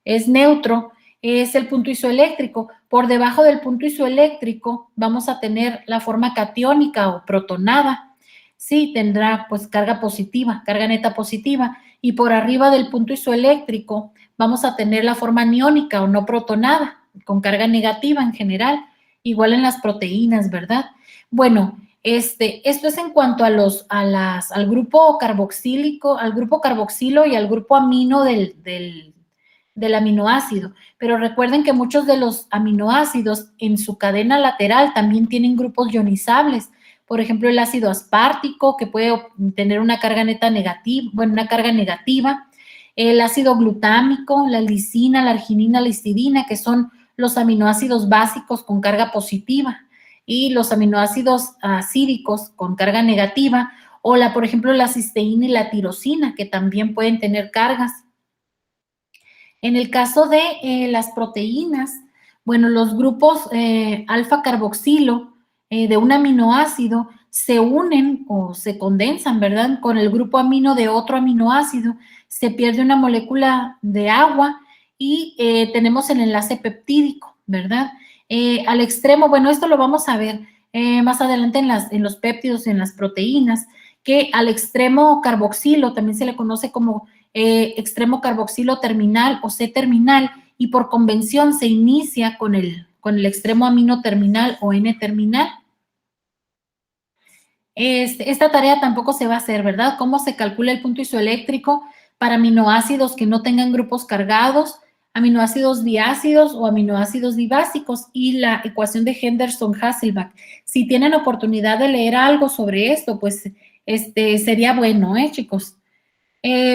es neutro, es el punto isoeléctrico. Por debajo del punto isoeléctrico vamos a tener la forma catiónica o protonada. Sí, tendrá pues carga positiva, carga neta positiva. Y por arriba del punto isoeléctrico vamos a tener la forma aniónica o no protonada, con carga negativa en general, igual en las proteínas, ¿verdad? Bueno, esto es en cuanto al grupo carboxílico, al grupo carboxilo y al grupo amino del aminoácido. Pero recuerden que muchos de los aminoácidos en su cadena lateral también tienen grupos ionizables. Por ejemplo, el ácido aspartico, que puede tener una carga neta negativa, bueno, una carga negativa. El ácido glutámico, la lisina, la arginina, la histidina, que son los aminoácidos básicos con carga positiva. Y los aminoácidos acídicos con carga negativa. O por ejemplo, la cisteína y la tirosina, que también pueden tener cargas. En el caso de las proteínas, bueno, los grupos alfa-carboxilo de un aminoácido se unen o se condensan, ¿verdad? Con el grupo amino de otro aminoácido, se pierde una molécula de agua y tenemos el enlace peptídico, ¿verdad? Al extremo, bueno, esto lo vamos a ver más adelante en los péptidos y en las proteínas, que al extremo carboxilo también se le conoce como extremo carboxilo terminal o C-terminal, y por convención se inicia con el extremo amino terminal o N-terminal. Esta tarea tampoco se va a hacer, ¿verdad? ¿Cómo se calcula el punto isoeléctrico para aminoácidos que no tengan grupos cargados, aminoácidos diácidos o aminoácidos dibásicos? Y la ecuación de Henderson-Hasselbalch. Si tienen oportunidad de leer algo sobre esto, pues sería bueno, chicos.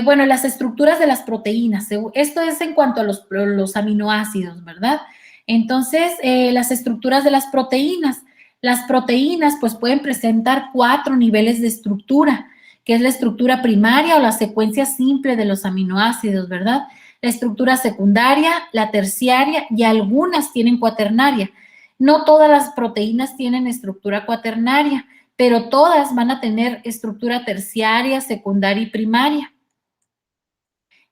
Bueno, las estructuras de las proteínas. Esto es en cuanto a los aminoácidos, ¿verdad? Entonces, las estructuras de las proteínas. Las proteínas, pues, pueden presentar 4 niveles de estructura, que es la estructura primaria o la secuencia simple de los aminoácidos, ¿verdad? La estructura secundaria, la terciaria y algunas tienen cuaternaria. No todas las proteínas tienen estructura cuaternaria, pero todas van a tener estructura terciaria, secundaria y primaria.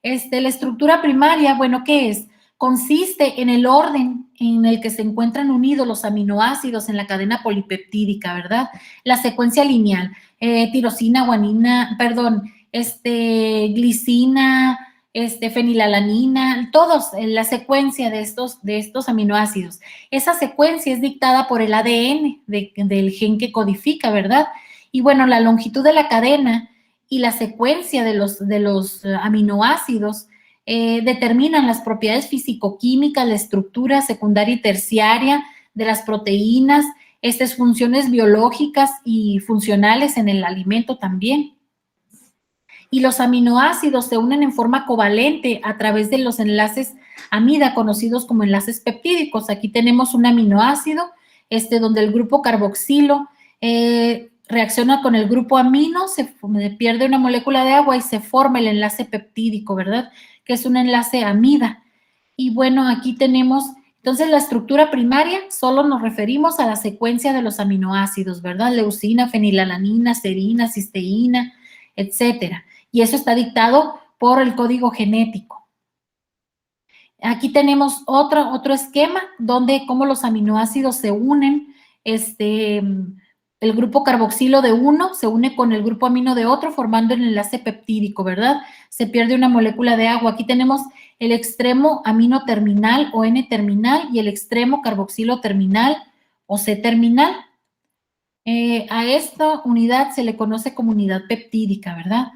La estructura primaria, bueno, ¿qué es? Consiste en el orden en el que se encuentran unidos los aminoácidos en la cadena polipeptídica, ¿verdad? La secuencia lineal, tirosina, guanina, perdón, glicina, fenilalanina, todos en la secuencia de estos aminoácidos. Esa secuencia es dictada por el ADN del gen que codifica, ¿verdad? Y bueno, la longitud de la cadena y la secuencia de los aminoácidos determinan las propiedades fisicoquímicas, la estructura secundaria y terciaria de las proteínas, estas funciones biológicas y funcionales en el alimento también. Y los aminoácidos se unen en forma covalente a través de los enlaces amida, conocidos como enlaces peptídicos. Aquí tenemos un aminoácido, donde el grupo carboxilo reacciona con el grupo amino, se pierde una molécula de agua y se forma el enlace peptídico, ¿verdad? Que es un enlace amida. Y bueno, aquí tenemos, entonces la estructura primaria, solo nos referimos a la secuencia de los aminoácidos, ¿verdad? Leucina, fenilalanina, serina, cisteína, etcétera. Y eso está dictado por el código genético. Aquí tenemos otro esquema donde cómo los aminoácidos se unen, el grupo carboxilo de uno se une con el grupo amino de otro formando el enlace peptídico, ¿verdad? Se pierde una molécula de agua. Aquí tenemos el extremo amino terminal o N-terminal y el extremo carboxilo terminal o C-terminal. A esta unidad se le conoce como unidad peptídica, ¿verdad?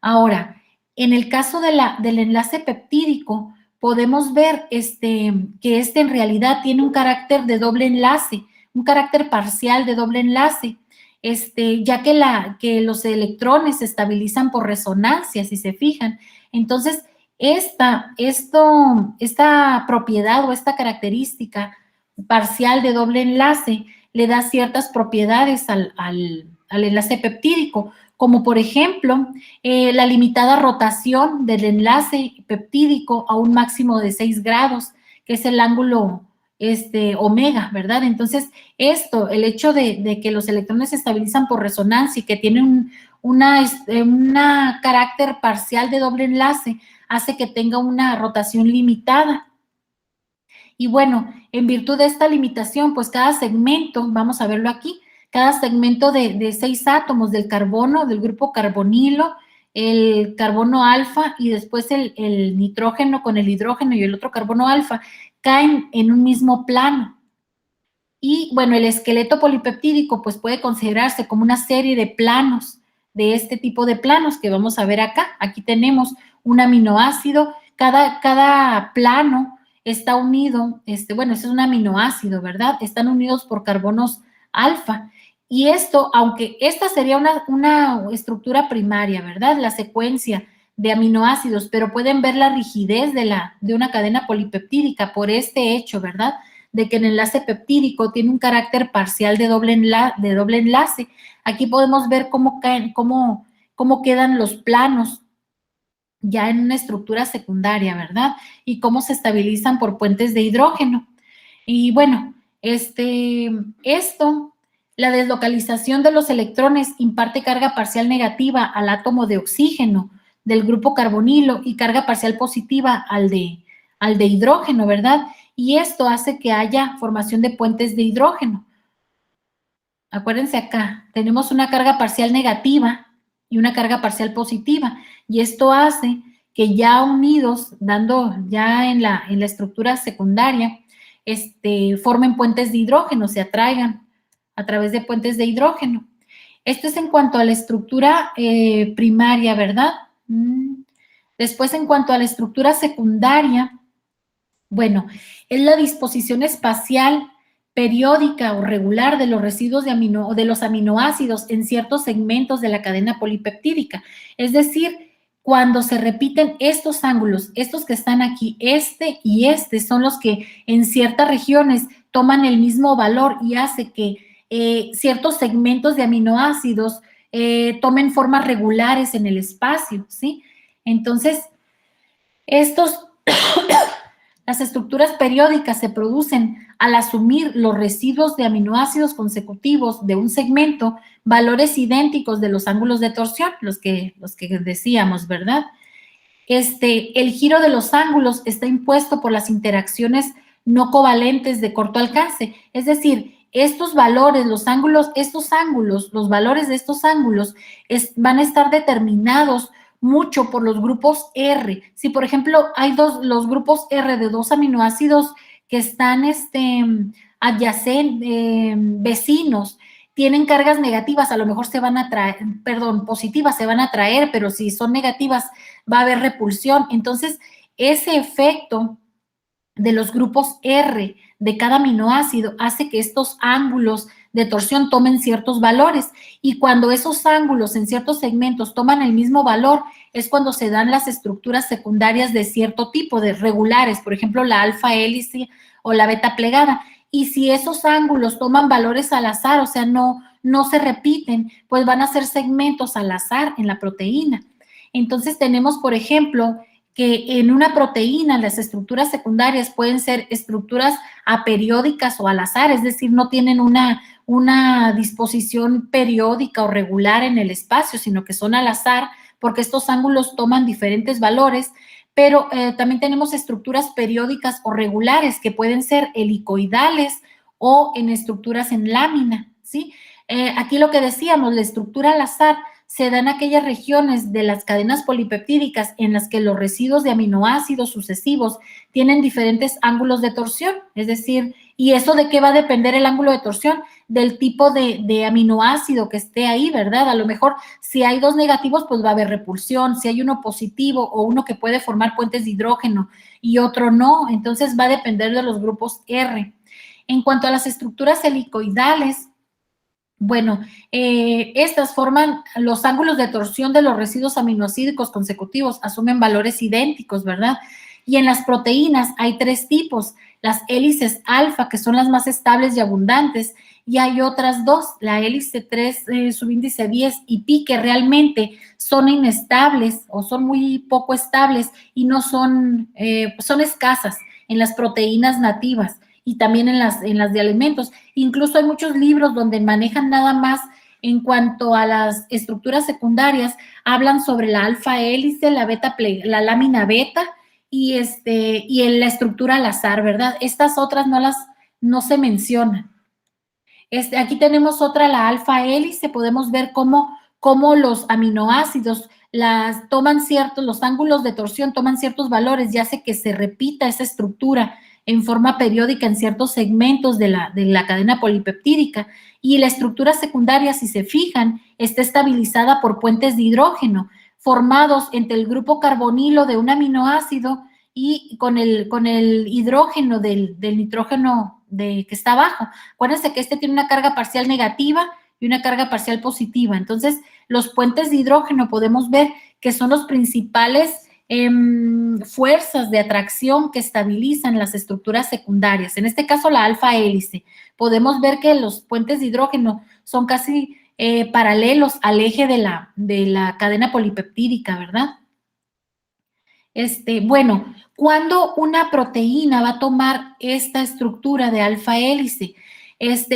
Ahora, en el caso del enlace peptídico, podemos ver que en realidad tiene un carácter de doble enlace, un carácter parcial de doble enlace, ya que los electrones se estabilizan por resonancia, si se fijan. Entonces, esta propiedad o esta característica parcial de doble enlace le da ciertas propiedades al enlace peptídico, como por ejemplo la limitada rotación del enlace peptídico a un máximo de 6 grados, que es el ángulo omega, ¿verdad? Entonces, el hecho de que los electrones se estabilizan por resonancia y que tienen un carácter parcial de doble enlace, hace que tenga una rotación limitada. Y bueno, en virtud de esta limitación, pues cada segmento, vamos a verlo aquí, cada segmento de 6 átomos del carbono, del grupo carbonilo, el carbono alfa y después el nitrógeno con el hidrógeno y el otro carbono alfa, caen en un mismo plano. Y bueno, el esqueleto polipeptídico pues puede considerarse como una serie de planos, de este tipo de planos que vamos a ver acá. Aquí tenemos un aminoácido, cada plano está unido, bueno, ese es un aminoácido, ¿verdad? Están unidos por carbonos alfa. Y esto, aunque esta sería una estructura primaria, ¿verdad? La secuencia de aminoácidos, pero pueden ver la rigidez de una cadena polipeptídica por este hecho, ¿verdad? De que el enlace peptídico tiene un carácter parcial de doble enlace. Aquí podemos ver cómo quedan los planos ya en una estructura secundaria, ¿verdad? Y cómo se estabilizan por puentes de hidrógeno. Y bueno, la deslocalización de los electrones imparte carga parcial negativa al átomo de oxígeno del grupo carbonilo y carga parcial positiva al de hidrógeno, ¿verdad? Y esto hace que haya formación de puentes de hidrógeno. Acuérdense acá, tenemos una carga parcial negativa y una carga parcial positiva, y esto hace que ya unidos, dando ya en la estructura secundaria, formen puentes de hidrógeno, se atraigan a través de puentes de hidrógeno. Esto es en cuanto a la estructura primaria, ¿verdad? Después, en cuanto a la estructura secundaria, bueno, es la disposición espacial periódica o regular de los residuos de los aminoácidos en ciertos segmentos de la cadena polipeptídica. Es decir, cuando se repiten estos ángulos, estos que están aquí, y son los que en ciertas regiones toman el mismo valor y hace que ciertos segmentos de aminoácidos tomen formas regulares en el espacio, ¿sí? Entonces, las estructuras periódicas se producen al asumir los residuos de aminoácidos consecutivos de un segmento valores idénticos de los ángulos de torsión, los que decíamos, ¿verdad? El giro de los ángulos está impuesto por las interacciones no covalentes de corto alcance, es decir, estos valores, los valores de estos ángulos van a estar determinados mucho por los grupos R. Si, por ejemplo, hay los grupos R de 2 aminoácidos que están adyacentes, vecinos, tienen cargas negativas, a lo mejor se van a traer, perdón, positivas se van a traer, pero si son negativas va a haber repulsión. Entonces, ese efecto de los grupos R de cada aminoácido hace que estos ángulos de torsión tomen ciertos valores, y cuando esos ángulos en ciertos segmentos toman el mismo valor es cuando se dan las estructuras secundarias de cierto tipo, de regulares, por ejemplo la alfa hélice o la beta plegada. Y si esos ángulos toman valores al azar, o sea, no se repiten, pues van a ser segmentos al azar en la proteína. Entonces tenemos, por ejemplo, que en una proteína las estructuras secundarias pueden ser estructuras aperiódicas o al azar, es decir, no tienen una disposición periódica o regular en el espacio, sino que son al azar porque estos ángulos toman diferentes valores, pero también tenemos estructuras periódicas o regulares que pueden ser helicoidales o en estructuras en lámina, ¿sí? Aquí lo que decíamos, la estructura al azar se dan aquellas regiones de las cadenas polipeptídicas en las que los residuos de aminoácidos sucesivos tienen diferentes ángulos de torsión, es decir, ¿y eso de qué va a depender el ángulo de torsión? Del tipo de aminoácido que esté ahí, ¿verdad? A lo mejor si hay dos negativos, pues va a haber repulsión, si hay uno positivo o uno que puede formar puentes de hidrógeno y otro no, entonces va a depender de los grupos R. En cuanto a las estructuras helicoidales, bueno, estas forman los ángulos de torsión de los residuos aminoácidos consecutivos, asumen valores idénticos, ¿verdad? Y en las proteínas hay tres tipos, las hélices alfa, que son las más estables y abundantes, y hay otras dos, la hélice 3, subíndice 10 y pi, que realmente son inestables o son muy poco estables y no son, son escasas en las proteínas nativas y también en las de alimentos. Incluso hay muchos libros donde manejan nada más en cuanto a las estructuras secundarias, hablan sobre la alfa hélice, la lámina beta y la estructura al azar, ¿verdad? Estas otras no se mencionan. Aquí tenemos otra, la alfa hélice, podemos ver cómo los aminoácidos los ángulos de torsión toman ciertos valores y hace que se repita esa estructura en forma periódica en ciertos segmentos de la cadena polipeptídica. Y la estructura secundaria, si se fijan, está estabilizada por puentes de hidrógeno formados entre el grupo carbonilo de un aminoácido y con el hidrógeno del nitrógeno que está abajo. Acuérdense que tiene una carga parcial negativa y una carga parcial positiva. Entonces, los puentes de hidrógeno podemos ver que son los principales fuerzas de atracción que estabilizan las estructuras secundarias. En este caso, la alfa hélice. Podemos ver que los puentes de hidrógeno son casi paralelos al eje de la cadena polipeptídica, ¿verdad? Bueno, ¿cuándo una proteína va a tomar esta estructura de alfa hélice?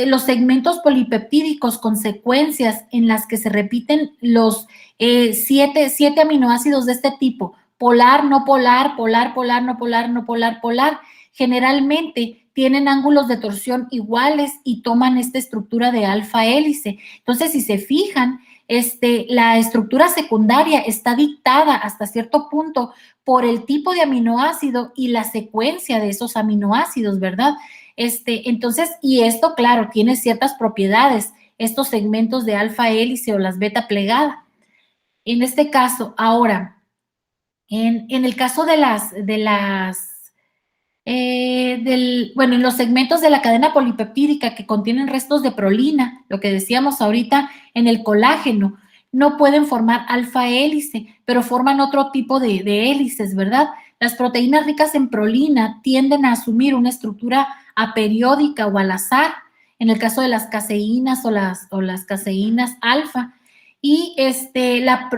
Los segmentos polipeptídicos con secuencias en las que se repiten los siete aminoácidos de este tipo, polar, no polar, polar, polar, no polar, no polar, polar, generalmente tienen ángulos de torsión iguales y toman esta estructura de alfa hélice. Entonces, si se fijan, la estructura secundaria está dictada hasta cierto punto por el tipo de aminoácido y la secuencia de esos aminoácidos, ¿verdad? Entonces, y esto, claro, tiene ciertas propiedades, estos segmentos de alfa hélice o las beta plegada. En este caso, ahora, en el caso en los segmentos de la cadena polipeptídica que contienen restos de prolina, lo que decíamos ahorita en el colágeno, no pueden formar alfa hélice, pero forman otro tipo de hélices, ¿verdad? Las proteínas ricas en prolina tienden a asumir una estructura aperiódica o al azar, en el caso de las caseínas o las caseínas alfa, y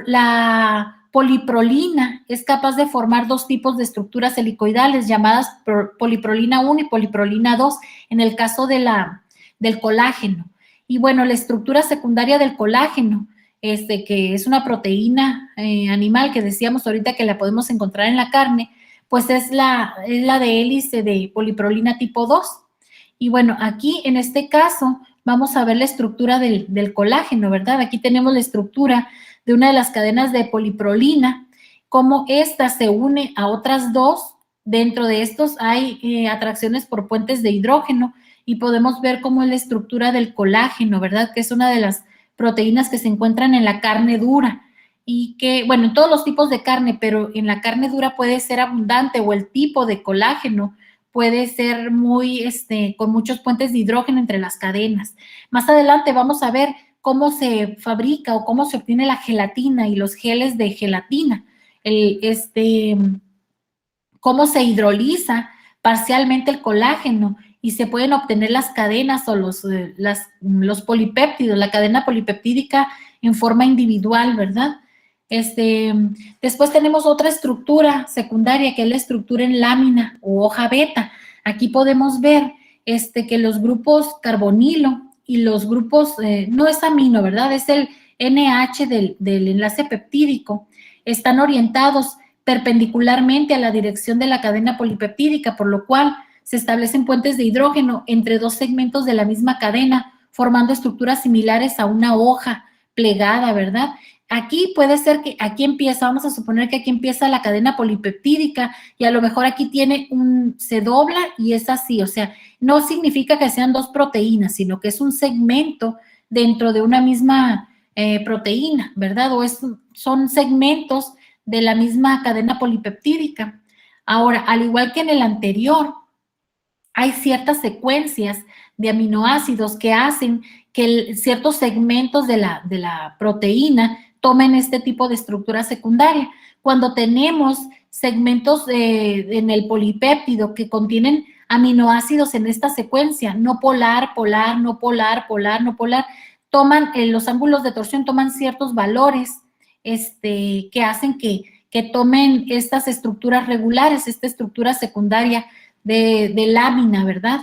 la poliprolina es capaz de formar dos tipos de estructuras helicoidales llamadas poliprolina 1 y poliprolina 2 en el caso del colágeno. Y bueno, la estructura secundaria del colágeno, que es una proteína animal que decíamos ahorita que la podemos encontrar en la carne, pues es la de hélice de poliprolina tipo 2. Y bueno, aquí en este caso vamos a ver la estructura del colágeno, ¿verdad? Aquí tenemos la estructura de una de las cadenas de poliprolina, cómo esta se une a otras dos. Dentro de estos hay atracciones por puentes de hidrógeno y podemos ver cómo es la estructura del colágeno, ¿verdad? Que es una de las proteínas que se encuentran en la carne dura y que, bueno, en todos los tipos de carne, pero en la carne dura puede ser abundante o el tipo de colágeno puede ser muy, con muchos puentes de hidrógeno entre las cadenas. Más adelante vamos a ver cómo se fabrica o cómo se obtiene la gelatina y los geles de gelatina, cómo se hidroliza parcialmente el colágeno y se pueden obtener las cadenas o los polipéptidos, la cadena polipeptídica en forma individual, ¿verdad? Después tenemos otra estructura secundaria que es la estructura en lámina o hoja beta. Aquí podemos ver que los grupos carbonilo y los grupos, no es amino, ¿verdad? Es el NH del enlace peptídico, están orientados perpendicularmente a la dirección de la cadena polipeptídica, por lo cual se establecen puentes de hidrógeno entre dos segmentos de la misma cadena, formando estructuras similares a una hoja plegada, ¿verdad? Aquí puede ser que aquí empieza, vamos a suponer que aquí empieza la cadena polipeptídica y a lo mejor aquí tiene se dobla y es así, o sea, no significa que sean dos proteínas, sino que es un segmento dentro de una misma proteína, ¿verdad? Son segmentos de la misma cadena polipeptídica. Ahora, al igual que en el anterior, hay ciertas secuencias de aminoácidos que hacen que ciertos segmentos de la proteína tomen este tipo de estructura secundaria. Cuando tenemos segmentos en el polipéptido que contienen aminoácidos en esta secuencia, no polar, polar, no polar, polar, no polar, los ángulos de torsión toman ciertos valores que hacen que tomen estas estructuras regulares, esta estructura secundaria de lámina, ¿verdad?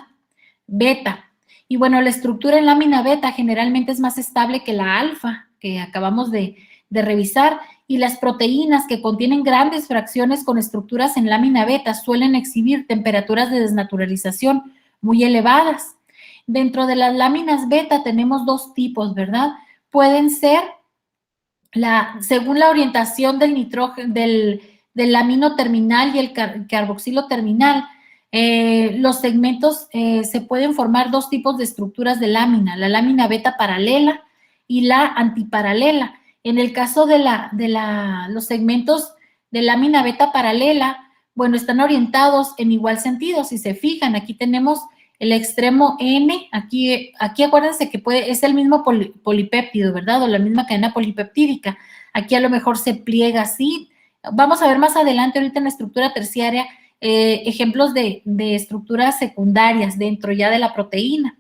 Beta. Y bueno, la estructura en lámina beta generalmente es más estable que la alfa, que acabamos de revisar, y las proteínas que contienen grandes fracciones con estructuras en lámina beta suelen exhibir temperaturas de desnaturalización muy elevadas. Dentro de las láminas beta tenemos dos tipos, ¿verdad? Pueden ser, según la orientación del nitrógeno, del amino terminal y el carboxilo terminal, los segmentos se pueden formar dos tipos de estructuras de lámina, la lámina beta paralela y la antiparalela. En el caso de los segmentos de lámina beta paralela, bueno, están orientados en igual sentido. Si se fijan, aquí tenemos el extremo N, aquí acuérdense que es el mismo polipéptido, ¿verdad? O la misma cadena polipeptídica. Aquí a lo mejor se pliega así. Vamos a ver más adelante, ahorita en la estructura terciaria, ejemplos de estructuras secundarias dentro ya de la proteína.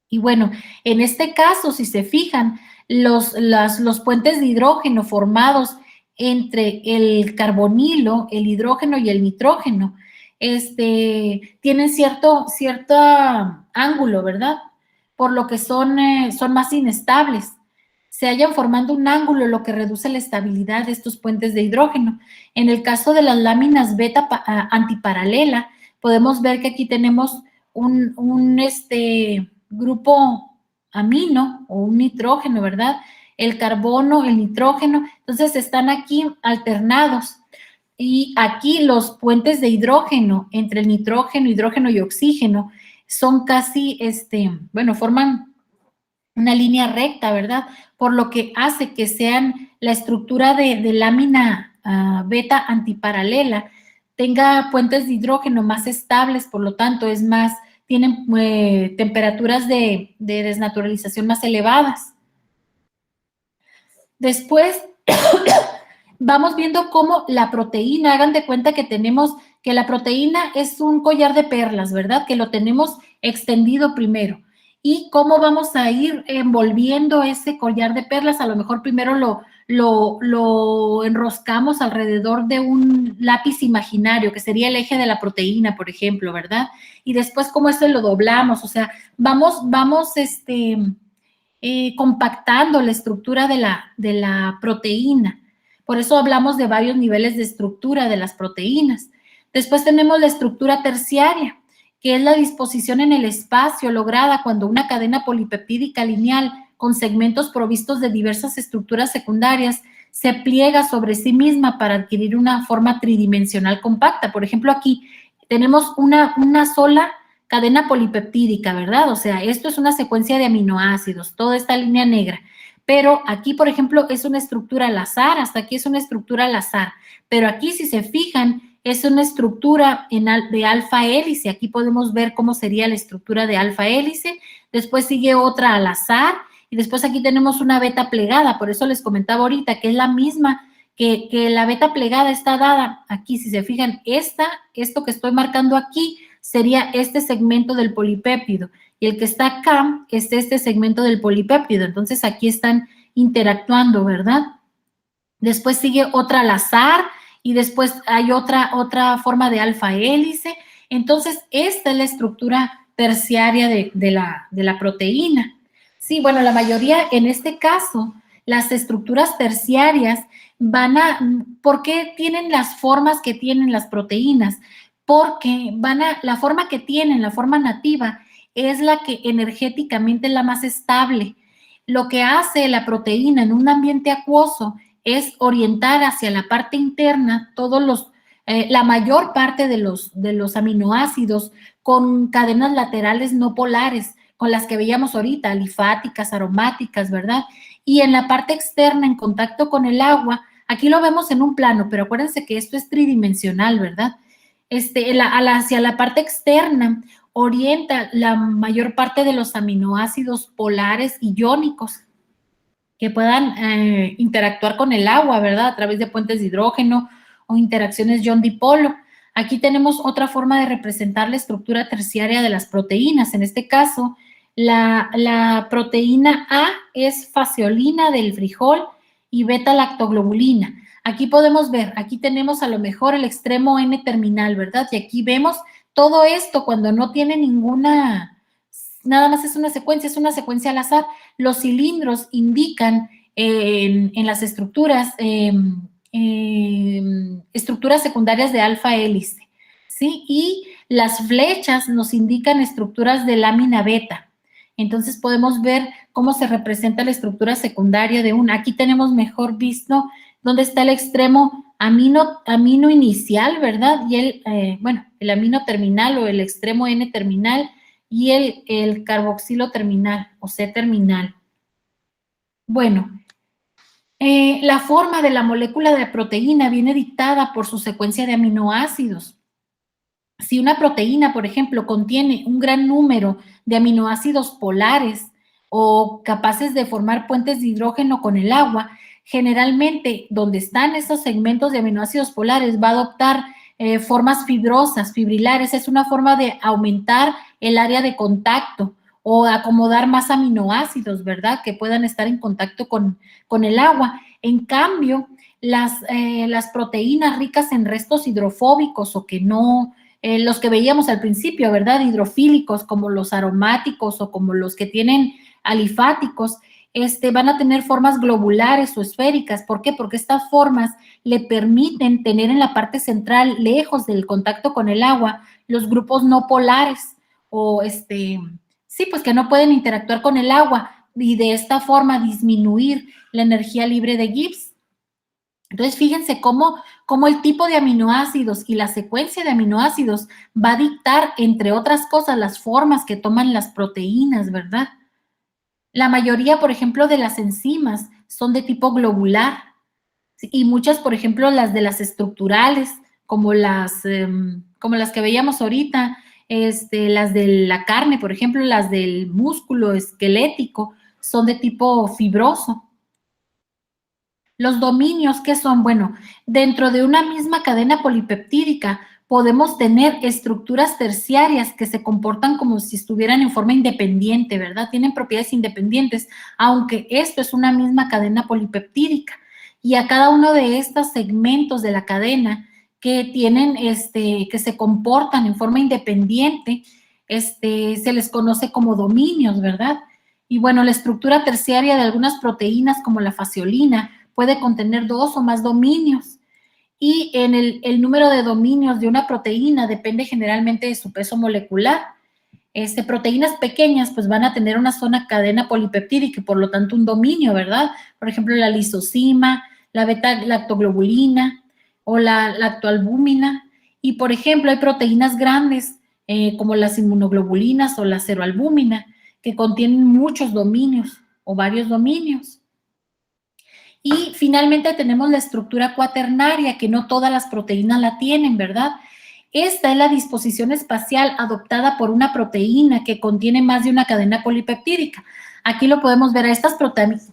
Y bueno, en este caso, si se fijan, los puentes de hidrógeno formados entre el carbonilo, el hidrógeno y el nitrógeno, tienen cierto ángulo, ¿verdad? Por lo que son más inestables. Se hallan formando un ángulo, lo que reduce la estabilidad de estos puentes de hidrógeno. En el caso de las láminas beta antiparalela, podemos ver que aquí tenemos un grupo amino o un nitrógeno, ¿verdad? El carbono, el nitrógeno, entonces están aquí alternados. Y aquí los puentes de hidrógeno entre el nitrógeno, hidrógeno y oxígeno son casi, bueno, forman una línea recta, ¿verdad? Por lo que hace que sean la estructura de lámina beta antiparalela tenga puentes de hidrógeno más estables, por lo tanto tienen temperaturas de desnaturalización más elevadas. Después vamos viendo cómo la proteína, hagan de cuenta que tenemos que la proteína es un collar de perlas, ¿verdad? Que lo tenemos extendido primero. Y cómo vamos a ir envolviendo ese collar de perlas, a lo mejor primero lo enroscamos alrededor de un lápiz imaginario, que sería el eje de la proteína, por ejemplo, ¿verdad? Y después cómo eso lo doblamos, o sea, vamos compactando la estructura de la proteína. Por eso hablamos de varios niveles de estructura de las proteínas. Después tenemos la estructura terciaria, que es la disposición en el espacio lograda cuando una cadena polipeptídica lineal con segmentos provistos de diversas estructuras secundarias se pliega sobre sí misma para adquirir una forma tridimensional compacta. Por ejemplo, aquí tenemos una sola cadena polipeptídica, ¿verdad? O sea, esto es una secuencia de aminoácidos, toda esta línea negra. Pero aquí, por ejemplo, es una estructura al azar, hasta aquí es una estructura al azar. Pero aquí, si se fijan, es una estructura de alfa hélice. Aquí podemos ver cómo sería la estructura de alfa hélice. Después sigue otra al azar. Y después aquí tenemos una beta plegada. Por eso les comentaba ahorita que es la misma que la beta plegada está dada. Aquí, si se fijan, esto que estoy marcando aquí sería este segmento del polipéptido. Y el que está acá es este segmento del polipéptido. Entonces, aquí están interactuando, ¿verdad? Después sigue otra al azar y después hay otra forma de alfa hélice. Entonces, esta es la estructura terciaria de la proteína. Sí, bueno, la mayoría, en este caso, las estructuras terciarias ¿por qué tienen las formas que tienen las proteínas? Porque la forma que tienen, la forma nativa, es la que energéticamente es la más estable. Lo que hace la proteína en un ambiente acuoso es orientar hacia la parte interna la mayor parte de los aminoácidos con cadenas laterales no polares, con las que veíamos ahorita, alifáticas, aromáticas, ¿verdad? Y en la parte externa, en contacto con el agua, aquí lo vemos en un plano, pero acuérdense que esto es tridimensional, ¿verdad? Hacia la parte externa orienta la mayor parte de los aminoácidos polares y iónicos que puedan interactuar con el agua, ¿verdad? A través de puentes de hidrógeno o interacciones ion-dipolo. Aquí tenemos otra forma de representar la estructura terciaria de las proteínas. En este caso, la proteína A es faseolina del frijol y beta-lactoglobulina. Aquí podemos ver, aquí tenemos a lo mejor el extremo N-terminal, ¿verdad? Y aquí vemos todo esto cuando no tiene nada más es una secuencia al azar. Los cilindros indican en las estructuras, estructuras secundarias de alfa hélice, ¿sí? Y las flechas nos indican estructuras de lámina beta. Entonces podemos ver cómo se representa la estructura secundaria de una. Aquí tenemos mejor visto dónde está el extremo amino inicial, ¿verdad? Y el amino terminal o el extremo N terminal y el carboxilo terminal o C terminal. Bueno, la forma de la molécula de proteína viene dictada por su secuencia de aminoácidos. Si una proteína, por ejemplo, contiene un gran número de aminoácidos polares o capaces de formar puentes de hidrógeno con el agua, generalmente donde están esos segmentos de aminoácidos polares va a adoptar formas fibrosas, fibrilares. Es una forma de aumentar el área de contacto o acomodar más aminoácidos, ¿verdad? Que puedan estar en contacto con el agua. En cambio, las proteínas ricas en restos hidrofóbicos o que no, los que veíamos al principio, ¿verdad? Hidrofílicos, como los aromáticos o como los que tienen alifáticos, van a tener formas globulares o esféricas. ¿Por qué? Porque estas formas le permiten tener en la parte central, lejos del contacto con el agua, los grupos no polares o sí, pues que no pueden interactuar con el agua y de esta forma disminuir la energía libre de Gibbs. Entonces, fíjense cómo el tipo de aminoácidos y la secuencia de aminoácidos va a dictar, entre otras cosas, las formas que toman las proteínas, ¿verdad? La mayoría, por ejemplo, de las enzimas son de tipo globular, ¿sí? Y muchas, por ejemplo, las de las estructurales, como las que veíamos ahorita, las de la carne, por ejemplo, las del músculo esquelético, son de tipo fibroso. Los dominios, ¿qué son? Bueno, dentro de una misma cadena polipeptídica podemos tener estructuras terciarias que se comportan como si estuvieran en forma independiente, ¿verdad? Tienen propiedades independientes, aunque esto es una misma cadena polipeptídica. Y a cada uno de estos segmentos de la cadena que tienen, que se comportan en forma independiente, se les conoce como dominios, ¿verdad? Y bueno, la estructura terciaria de algunas proteínas como la faseolina puede contener 2 o más dominios. y en el número de dominios de una proteína depende generalmente de su peso molecular. Proteínas pequeñas pues van a tener una sola cadena polipeptídica y por lo tanto un dominio, ¿verdad? Por ejemplo, la lisozima, la beta-lactoglobulina o la lactoalbúmina. Y por ejemplo, hay proteínas grandes como las inmunoglobulinas o la ceroalbúmina que contienen muchos dominios o varios dominios. Y finalmente tenemos la estructura cuaternaria, que no todas las proteínas la tienen, ¿verdad? Esta es la disposición espacial adoptada por una proteína que contiene más de una cadena polipeptídica. Aquí lo podemos ver a estas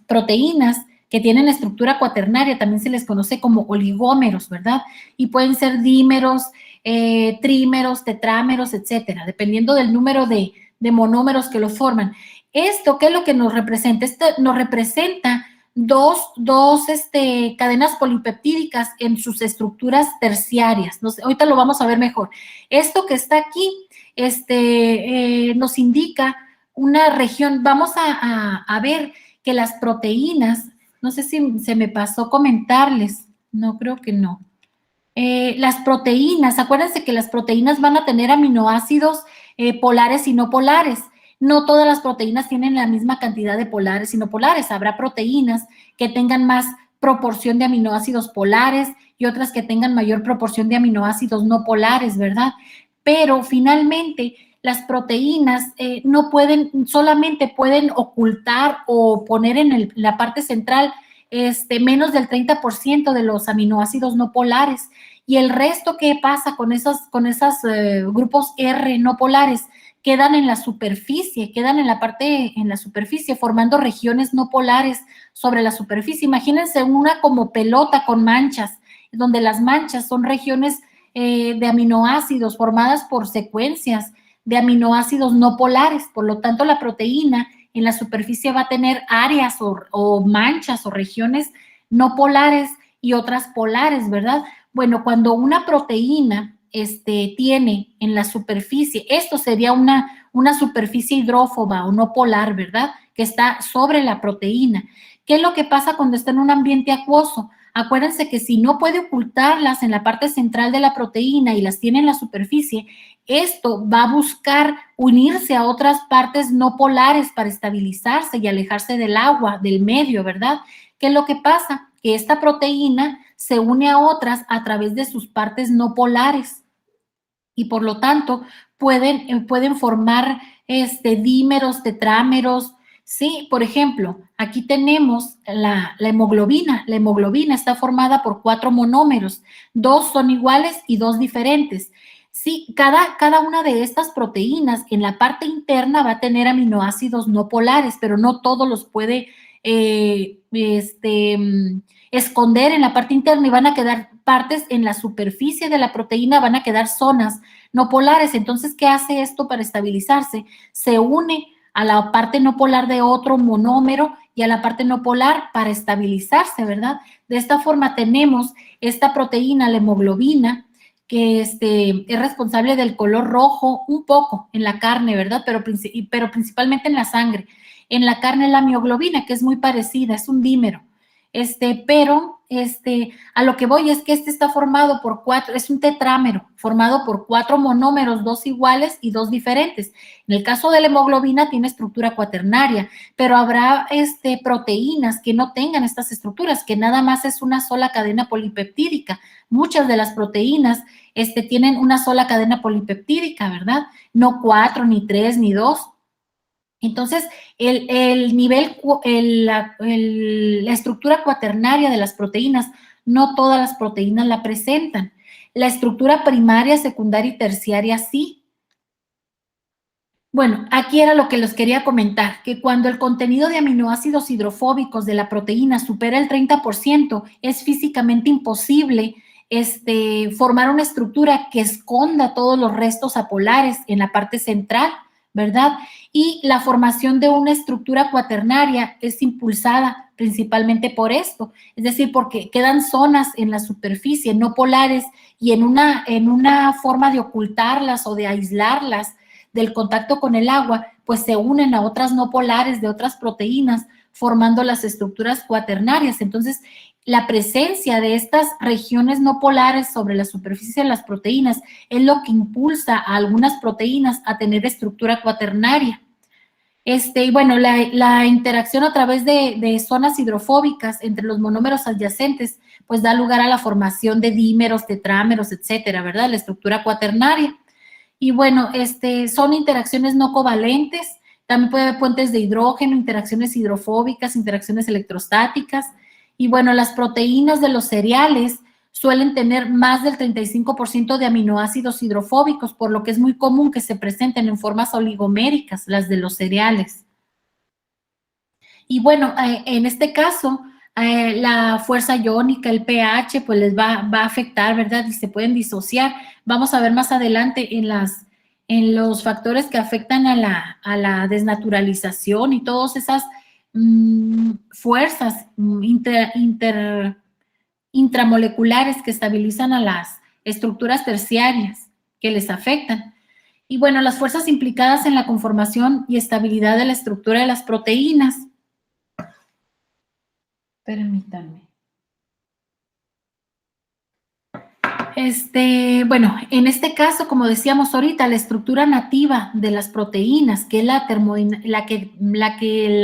proteínas que tienen estructura cuaternaria, también se les conoce como oligómeros, ¿verdad? Y pueden ser dímeros, trímeros, tetrámeros, etcétera, dependiendo del número de monómeros que lo forman. ¿Esto qué es lo que nos representa? Esto nos representa dos cadenas polipeptídicas en sus estructuras terciarias. Ahorita lo vamos a ver mejor. Esto que está aquí nos indica una región. Vamos a ver que las proteínas, no sé si se me pasó comentarles, no creo que no. Las proteínas, acuérdense que las proteínas van a tener aminoácidos polares y no polares. No todas las proteínas tienen la misma cantidad de polares y no polares. Habrá proteínas que tengan más proporción de aminoácidos polares y otras que tengan mayor proporción de aminoácidos no polares, ¿verdad? Pero finalmente las proteínas solamente pueden ocultar o poner en la parte central menos del 30% de los aminoácidos no polares. Y el resto, ¿qué pasa con esos grupos R no polares? Quedan en la superficie, quedan en la superficie, formando regiones no polares sobre la superficie. Imagínense una como pelota con manchas, donde las manchas son regiones de aminoácidos formadas por secuencias de aminoácidos no polares. Por lo tanto, la proteína en la superficie va a tener áreas o manchas o regiones no polares y otras polares, ¿verdad? Bueno, cuando una proteína tiene en la superficie, esto sería una superficie hidrófoba o no polar, ¿verdad? Que está sobre la proteína. ¿Qué es lo que pasa cuando está en un ambiente acuoso? Acuérdense que si no puede ocultarlas en la parte central de la proteína y las tiene en la superficie, esto va a buscar unirse a otras partes no polares para estabilizarse y alejarse del agua, del medio, ¿verdad? ¿Qué es lo que pasa? Que esta proteína se une a otras a través de sus partes no polares y por lo tanto pueden formar dímeros, tetrámeros. Sí, por ejemplo, aquí tenemos la hemoglobina. La hemoglobina está formada por 4 monómeros, 2 son iguales y 2 diferentes. Sí, cada una de estas proteínas en la parte interna va a tener aminoácidos no polares, pero no todos los puede esconder en la parte interna y van a quedar partes en la superficie de la proteína, van a quedar zonas no polares. Entonces, ¿qué hace esto para estabilizarse? Se une a la parte no polar de otro monómero y a la parte no polar para estabilizarse, ¿verdad? De esta forma tenemos esta proteína, la hemoglobina, que es responsable del color rojo un poco en la carne, ¿verdad? Pero principalmente en la sangre. En la carne la mioglobina, que es muy parecida, es un dímero. Pero a lo que voy es que está formado por 4, es un tetrámero, formado por 4 monómeros, 2 iguales y 2 diferentes. En el caso de la hemoglobina tiene estructura cuaternaria, pero habrá proteínas que no tengan estas estructuras, que nada más es una sola cadena polipeptídica. Muchas de las proteínas tienen una sola cadena polipeptídica, ¿verdad? No 4, ni 3, ni 2. Entonces, la estructura cuaternaria de las proteínas, no todas las proteínas la presentan. La estructura primaria, secundaria y terciaria sí. Bueno, aquí era lo que les quería comentar, que cuando el contenido de aminoácidos hidrofóbicos de la proteína supera el 30%, es físicamente imposible formar una estructura que esconda todos los restos apolares en la parte central, ¿verdad? Y la formación de una estructura cuaternaria es impulsada principalmente por esto, es decir, porque quedan zonas en la superficie no polares y en una forma de ocultarlas o de aislarlas, del contacto con el agua, pues se unen a otras no polares de otras proteínas, formando las estructuras cuaternarias. Entonces, la presencia de estas regiones no polares sobre la superficie de las proteínas es lo que impulsa a algunas proteínas a tener estructura cuaternaria. Y bueno, la interacción a través de zonas hidrofóbicas entre los monómeros adyacentes, pues da lugar a la formación de dímeros, tetrámeros, etcétera, ¿verdad? La estructura cuaternaria. Y bueno, son interacciones no covalentes, también puede haber puentes de hidrógeno, interacciones hidrofóbicas, interacciones electrostáticas. Y bueno, las proteínas de los cereales suelen tener más del 35% de aminoácidos hidrofóbicos, por lo que es muy común que se presenten en formas oligoméricas, las de los cereales. Y bueno, en este caso, la fuerza iónica, el pH, pues les va a afectar, ¿verdad? Y se pueden disociar. Vamos a ver más adelante en los factores que afectan a la desnaturalización y todas esas fuerzas intramoleculares que estabilizan a las estructuras terciarias que les afectan. Y bueno, las fuerzas implicadas en la conformación y estabilidad de la estructura de las proteínas. Permítanme. Bueno, en este caso, como decíamos ahorita, la estructura nativa de las proteínas, que es la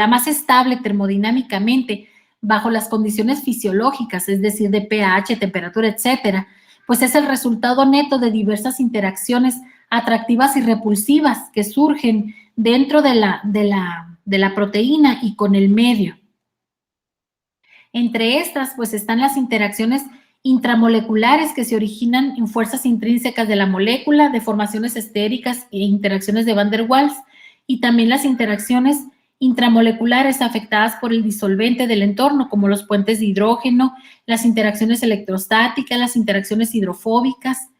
más estable termodinámicamente bajo las condiciones fisiológicas, es decir, de pH, temperatura, etcétera, pues es el resultado neto de diversas interacciones atractivas y repulsivas que surgen dentro de la proteína y con el medio. Entre estas, pues están las interacciones intramoleculares que se originan en fuerzas intrínsecas de la molécula, deformaciones estéricas e interacciones de Van der Waals, y también las interacciones intramoleculares afectadas por el disolvente del entorno, como los puentes de hidrógeno, las interacciones electrostáticas, las interacciones hidrofóbicas.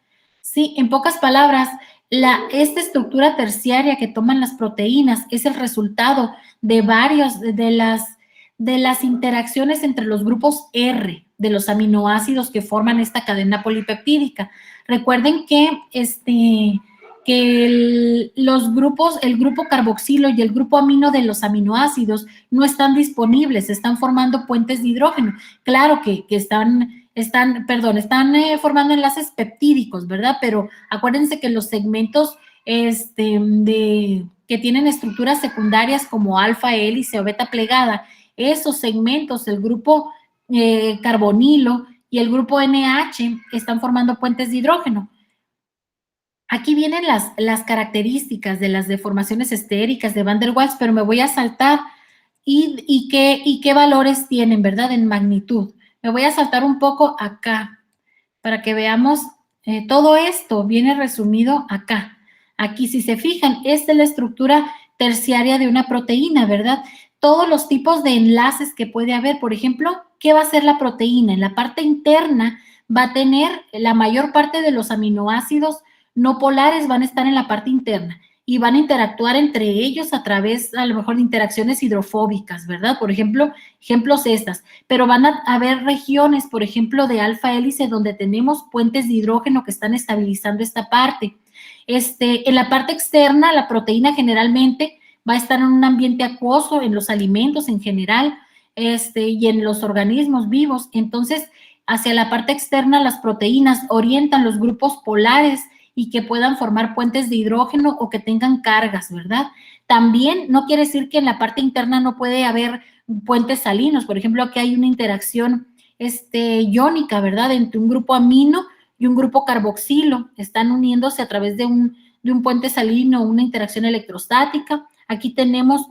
Sí, en pocas palabras, esta estructura terciaria que toman las proteínas es el resultado de varios de las interacciones entre los grupos R de los aminoácidos que forman esta cadena polipeptídica. Recuerden que el grupo carboxilo y el grupo amino de los aminoácidos no están disponibles, están formando puentes de hidrógeno. Claro que están formando enlaces peptídicos, ¿verdad? Pero acuérdense que los segmentos que tienen estructuras secundarias como alfa hélice o beta plegada, esos segmentos, el grupo carbonilo y el grupo NH, están formando puentes de hidrógeno. Aquí vienen las características de las deformaciones estéricas de Van der Waals, pero me voy a saltar y qué valores tienen, ¿verdad? En magnitud. Me voy a saltar un poco acá para que veamos todo esto viene resumido acá. Aquí, si se fijan, esta es la estructura terciaria de una proteína, ¿verdad? Todos los tipos de enlaces que puede haber. Por ejemplo, ¿qué va a hacer la proteína? En la parte interna va a tener la mayor parte de los aminoácidos no polares van a estar en la parte interna y van a interactuar entre ellos a través, a lo mejor, de interacciones hidrofóbicas, ¿verdad? Por ejemplo, ejemplos estas, pero van a haber regiones, por ejemplo, de alfa hélice donde tenemos puentes de hidrógeno que están estabilizando esta parte. En la parte externa, la proteína generalmente va a estar en un ambiente acuoso, en los alimentos en general, y en los organismos vivos. Entonces, hacia la parte externa, las proteínas orientan los grupos polares y que puedan formar puentes de hidrógeno o que tengan cargas, ¿verdad? También no quiere decir que en la parte interna no puede haber puentes salinos. Por ejemplo, aquí hay una interacción iónica, ¿verdad? Entre un grupo amino y un grupo carboxilo. Están uniéndose a través de un puente salino, una interacción electrostática. Aquí tenemos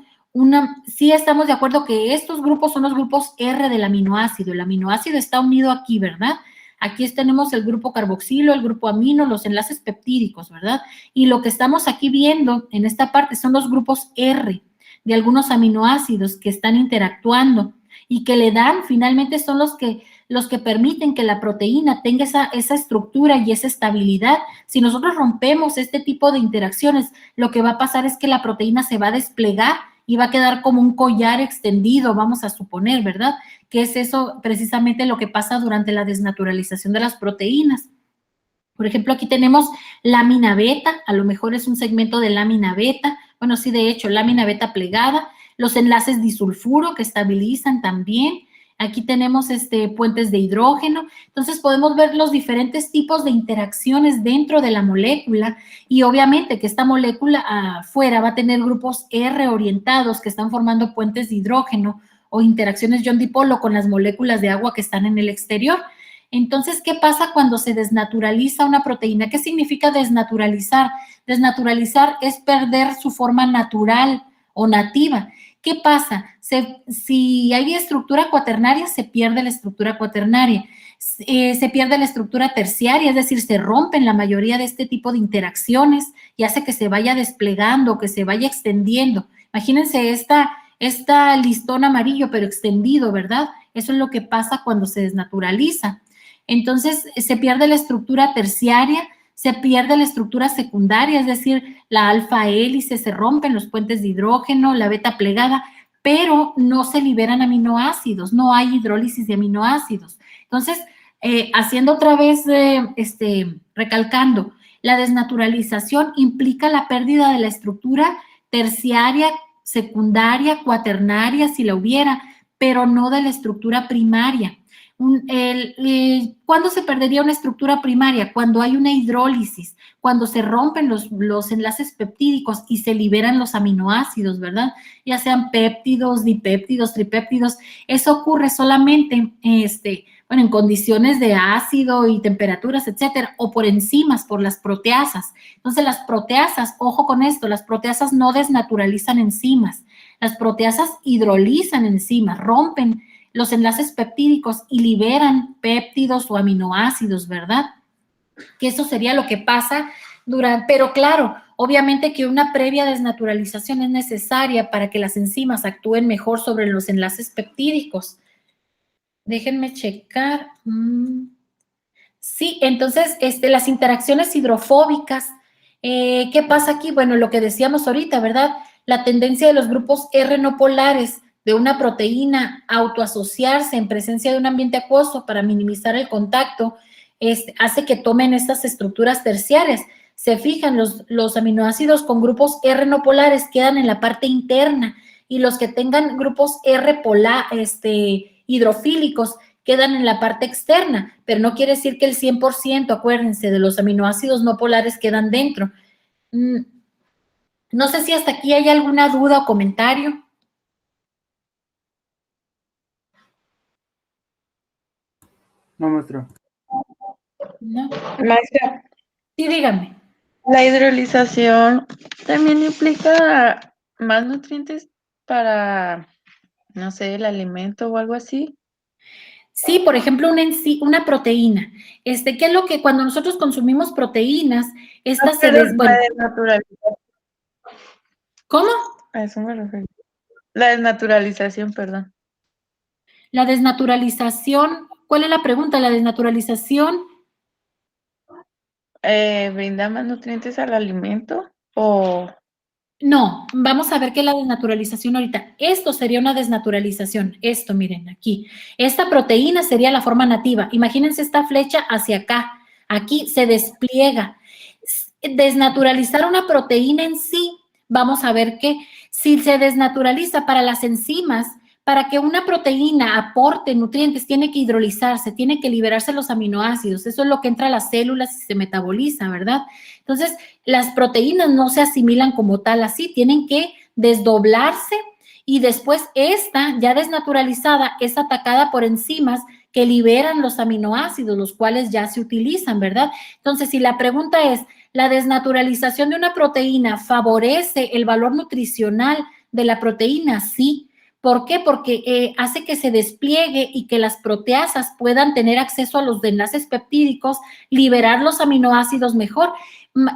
sí estamos de acuerdo que estos grupos son los grupos R del aminoácido. El aminoácido está unido aquí, ¿verdad? Aquí tenemos el grupo carboxilo, el grupo amino, los enlaces peptídicos, ¿verdad? Y lo que estamos aquí viendo en esta parte son los grupos R de algunos aminoácidos que están interactuando y que le dan, finalmente son los que permiten que la proteína tenga esa estructura y esa estabilidad. Si nosotros rompemos este tipo de interacciones, lo que va a pasar es que la proteína se va a desplegar y va a quedar como un collar extendido, vamos a suponer, ¿verdad? Que es eso precisamente lo que pasa durante la desnaturalización de las proteínas. Por ejemplo, aquí tenemos lámina beta, a lo mejor es un segmento de lámina beta, bueno, sí, de hecho, lámina beta plegada, los enlaces disulfuro que estabilizan también. Aquí tenemos puentes de hidrógeno. Entonces, podemos ver los diferentes tipos de interacciones dentro de la molécula y obviamente que esta molécula afuera va a tener grupos R orientados que están formando puentes de hidrógeno o interacciones ion-dipolo con las moléculas de agua que están en el exterior. Entonces, ¿qué pasa cuando se desnaturaliza una proteína? ¿Qué significa desnaturalizar? Desnaturalizar es perder su forma natural o nativa. ¿Qué pasa? Si hay estructura cuaternaria, se pierde la estructura cuaternaria. Se pierde la estructura terciaria, es decir, se rompen la mayoría de este tipo de interacciones y hace que se vaya desplegando, que se vaya extendiendo. Imagínense esta listón amarillo, pero extendido, ¿verdad? Eso es lo que pasa cuando se desnaturaliza. Entonces, se pierde la estructura terciaria, se pierde la estructura secundaria, es decir, la alfa hélice, se rompen los puentes de hidrógeno, la beta plegada, pero no se liberan aminoácidos, no hay hidrólisis de aminoácidos. Entonces, haciendo otra vez, recalcando, la desnaturalización implica la pérdida de la estructura terciaria, secundaria, cuaternaria, si la hubiera, pero no de la estructura primaria. ¿Cuándo se perdería una estructura primaria? Cuando hay una hidrólisis, cuando se rompen los enlaces peptídicos y se liberan los aminoácidos, ¿verdad? Ya sean péptidos, dipéptidos, tripéptidos. Eso ocurre solamente en condiciones de ácido y temperaturas, etcétera, o por enzimas, por las proteasas. Entonces, las proteasas, ojo con esto, las proteasas no desnaturalizan enzimas. Las proteasas hidrolizan enzimas, rompen los enlaces peptídicos y liberan péptidos o aminoácidos, ¿verdad? Que eso sería lo que pasa pero claro, obviamente que una previa desnaturalización es necesaria para que las enzimas actúen mejor sobre los enlaces peptídicos. Déjenme checar. Sí, entonces, las interacciones hidrofóbicas, ¿qué pasa aquí? Bueno, lo que decíamos ahorita, ¿verdad? La tendencia de los grupos R no polares de una proteína a autoasociarse en presencia de un ambiente acuoso para minimizar el contacto, hace que tomen estas estructuras terciarias. Se fijan, los aminoácidos con grupos R no polares quedan en la parte interna y los que tengan grupos R hidrofílicos quedan en la parte externa, pero no quiere decir que el 100%, acuérdense, de los aminoácidos no polares quedan dentro. No sé si hasta aquí hay alguna duda o comentario. No, maestra. ¿No? Maestra, Sí, dígame. la hidrolización también implica más nutrientes para, no sé, el alimento o algo así. Sí, por ejemplo, una proteína. ¿Qué es lo que cuando nosotros consumimos proteínas, estas se La desnaturalización. ¿Cómo? A eso me refiero. La desnaturalización, perdón. La desnaturalización, ¿cuál es la pregunta? La desnaturalización. ¿Brinda más nutrientes al alimento o...? No, vamos a ver qué es la desnaturalización ahorita. Esto sería una desnaturalización. Esto, miren, aquí. Esta proteína sería la forma nativa. Imagínense esta flecha hacia acá. Aquí se despliega. Desnaturalizar una proteína en sí, vamos a ver que si se desnaturaliza para las enzimas, para que una proteína aporte nutrientes, tiene que hidrolizarse, tiene que liberarse los aminoácidos. Eso es lo que entra a las células y se metaboliza, ¿verdad? Entonces, las proteínas no se asimilan como tal así, tienen que desdoblarse y después esta, ya desnaturalizada, es atacada por enzimas que liberan los aminoácidos, los cuales ya se utilizan, ¿verdad? Entonces, si la pregunta es, ¿la desnaturalización de una proteína favorece el valor nutricional de la proteína? Sí. ¿Por qué? Porque hace que se despliegue y que las proteasas puedan tener acceso a los enlaces peptídicos, liberar los aminoácidos mejor.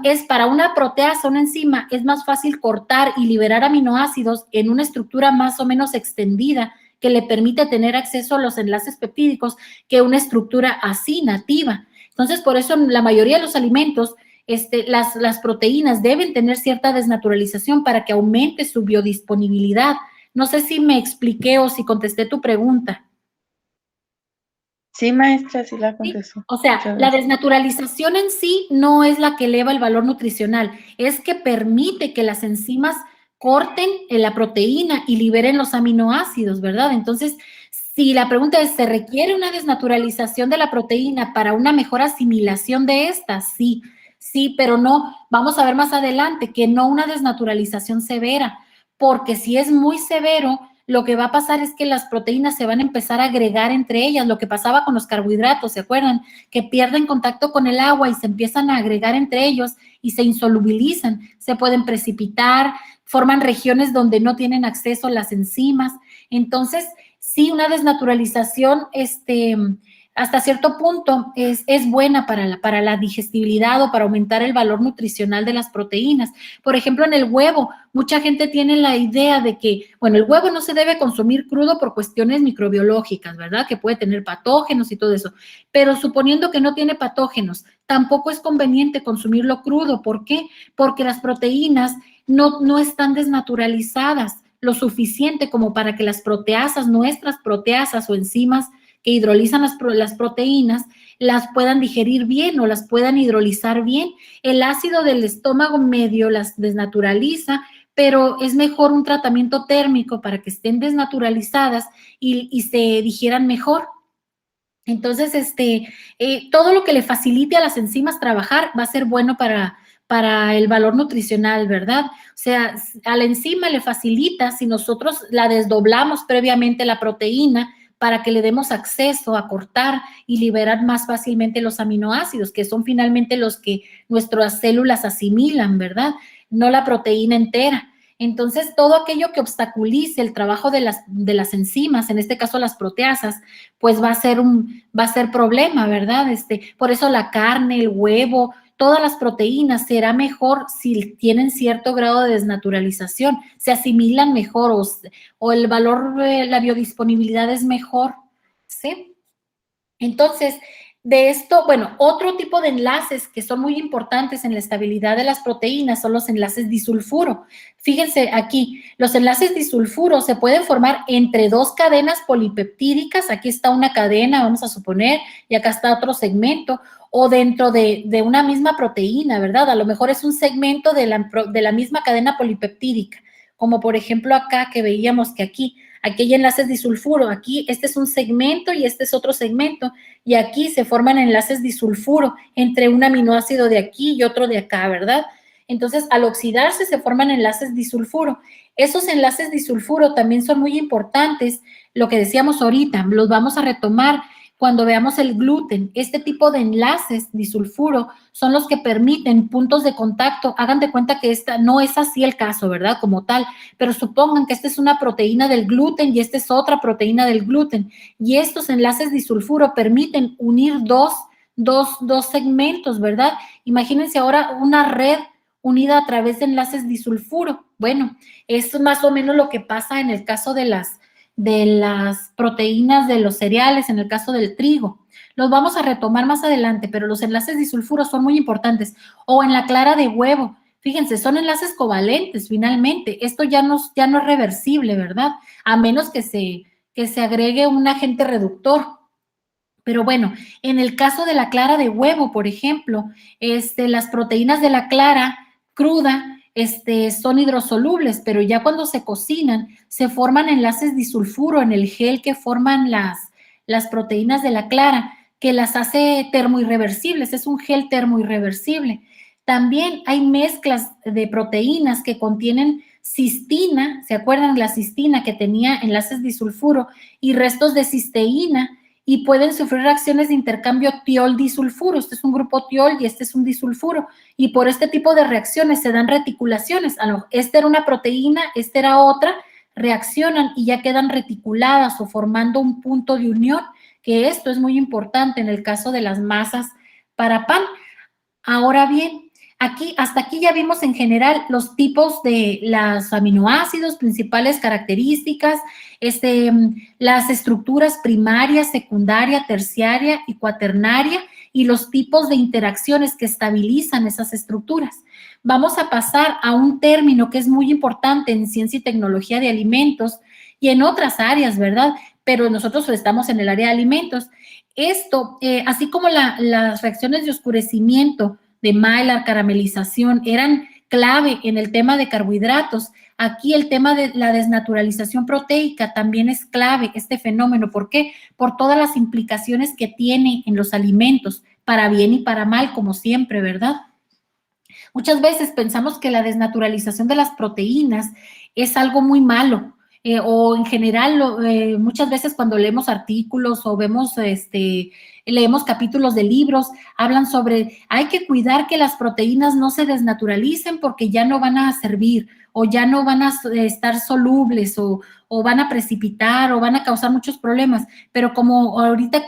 Es para una proteasa, una enzima, es más fácil cortar y liberar aminoácidos en una estructura más o menos extendida que le permite tener acceso a los enlaces peptídicos que una estructura así, nativa. Entonces, por eso en la mayoría de los alimentos, las proteínas deben tener cierta desnaturalización para que aumente su biodisponibilidad. No sé si me expliqué o si contesté tu pregunta. Sí, maestra, sí la ¿sí? contestó. O sea, Muchas la gracias. desnaturalización en sí no es la que eleva el valor nutricional, es que permite que las enzimas corten la proteína y liberen los aminoácidos, ¿verdad? Entonces, si la pregunta es, ¿se requiere una desnaturalización de la proteína para una mejor asimilación de esta? Sí, sí, pero no, vamos a ver más adelante que no una desnaturalización severa, porque si es muy severo, lo que va a pasar es que las proteínas se van a empezar a agregar entre ellas, lo que pasaba con los carbohidratos, ¿se acuerdan? Que pierden contacto con el agua y se empiezan a agregar entre ellos y se insolubilizan, se pueden precipitar, forman regiones donde no tienen acceso las enzimas. Entonces, sí, una desnaturalización, hasta cierto punto es buena para la digestibilidad o para aumentar el valor nutricional de las proteínas. Por ejemplo, en el huevo, mucha gente tiene la idea de que, bueno, el huevo no se debe consumir crudo por cuestiones microbiológicas, ¿verdad? Que puede tener patógenos y todo eso. Pero suponiendo que no tiene patógenos, tampoco es conveniente consumirlo crudo. ¿Por qué? Porque las proteínas no están desnaturalizadas lo suficiente como para que las proteasas, nuestras proteasas o enzimas que hidrolizan las proteínas, las puedan digerir bien o las puedan hidrolizar bien. El ácido del estómago medio las desnaturaliza, pero es mejor un tratamiento térmico para que estén desnaturalizadas y se digieran mejor. Entonces, todo lo que le facilite a las enzimas trabajar va a ser bueno para el valor nutricional, ¿verdad? O sea, a la enzima le facilita si nosotros la desdoblamos previamente la proteína para que le demos acceso a cortar y liberar más fácilmente los aminoácidos, que son finalmente los que nuestras células asimilan, ¿verdad? No la proteína entera. Entonces, todo aquello que obstaculice el trabajo de las enzimas, en este caso las proteasas, pues va a ser problema, ¿verdad? Por eso la carne, el huevo, todas las proteínas será mejor si tienen cierto grado de desnaturalización, se asimilan mejor o el valor, la biodisponibilidad es mejor, ¿sí? Entonces, de esto, bueno, otro tipo de enlaces que son muy importantes en la estabilidad de las proteínas son los enlaces disulfuro. Fíjense aquí, los enlaces disulfuro se pueden formar entre dos cadenas polipeptídicas. Aquí está una cadena, vamos a suponer, y acá está otro segmento, o dentro de una misma proteína, ¿verdad? A lo mejor es un segmento de la misma cadena polipeptídica, como por ejemplo acá que veíamos que aquí hay enlaces disulfuro, aquí este es un segmento y este es otro segmento, y aquí se forman enlaces disulfuro entre un aminoácido de aquí y otro de acá, ¿verdad? Entonces, al oxidarse se forman enlaces disulfuro. Esos enlaces disulfuro también son muy importantes, lo que decíamos ahorita, los vamos a retomar cuando veamos el gluten. Este tipo de enlaces disulfuro son los que permiten puntos de contacto. Hagan de cuenta que esta no es así el caso, ¿verdad? Como tal, pero supongan que esta es una proteína del gluten y esta es otra proteína del gluten. Y estos enlaces disulfuro permiten unir dos segmentos, ¿verdad? Imagínense ahora una red unida a través de enlaces disulfuro. Bueno, es más o menos lo que pasa en el caso de las proteínas de los cereales, en el caso del trigo. Los vamos a retomar más adelante, pero los enlaces disulfuro son muy importantes. O en la clara de huevo. Fíjense, son enlaces covalentes finalmente. Esto ya no es reversible, ¿verdad? A menos que se agregue un agente reductor. Pero bueno, en el caso de la clara de huevo, por ejemplo, las proteínas de la clara cruda son hidrosolubles, pero ya cuando se cocinan se forman enlaces disulfuro en el gel que forman las proteínas de la clara, que las hace termoirreversibles, es un gel termoirreversible. También hay mezclas de proteínas que contienen cistina, ¿se acuerdan la cistina que tenía enlaces disulfuro y restos de cisteína? Y pueden sufrir reacciones de intercambio tiol-disulfuro. Este es un grupo tiol y este es un disulfuro. Y por este tipo de reacciones se dan reticulaciones. Esta era una proteína, esta era otra, reaccionan y ya quedan reticuladas o formando un punto de unión, que esto es muy importante en el caso de las masas para pan. Ahora bien, hasta aquí ya vimos en general los tipos de los aminoácidos, principales características, las estructuras primaria, secundaria, terciaria y cuaternaria y los tipos de interacciones que estabilizan esas estructuras. Vamos a pasar a un término que es muy importante en ciencia y tecnología de alimentos y en otras áreas, ¿verdad? pero nosotros estamos en el área de alimentos. Esto, así como las reacciones de oscurecimiento de Maillard, caramelización, eran clave en el tema de carbohidratos, aquí el tema de la desnaturalización proteica también es clave, este fenómeno. ¿Por qué? Por todas las implicaciones que tiene en los alimentos, para bien y para mal, como siempre, ¿verdad? Muchas veces pensamos que la desnaturalización de las proteínas es algo muy malo, o en general, muchas veces cuando leemos artículos o vemos, leemos capítulos de libros, hablan sobre hay que cuidar que las proteínas no se desnaturalicen porque ya no van a servir o ya no van a estar solubles o van a precipitar o van a causar muchos problemas. Pero como ahorita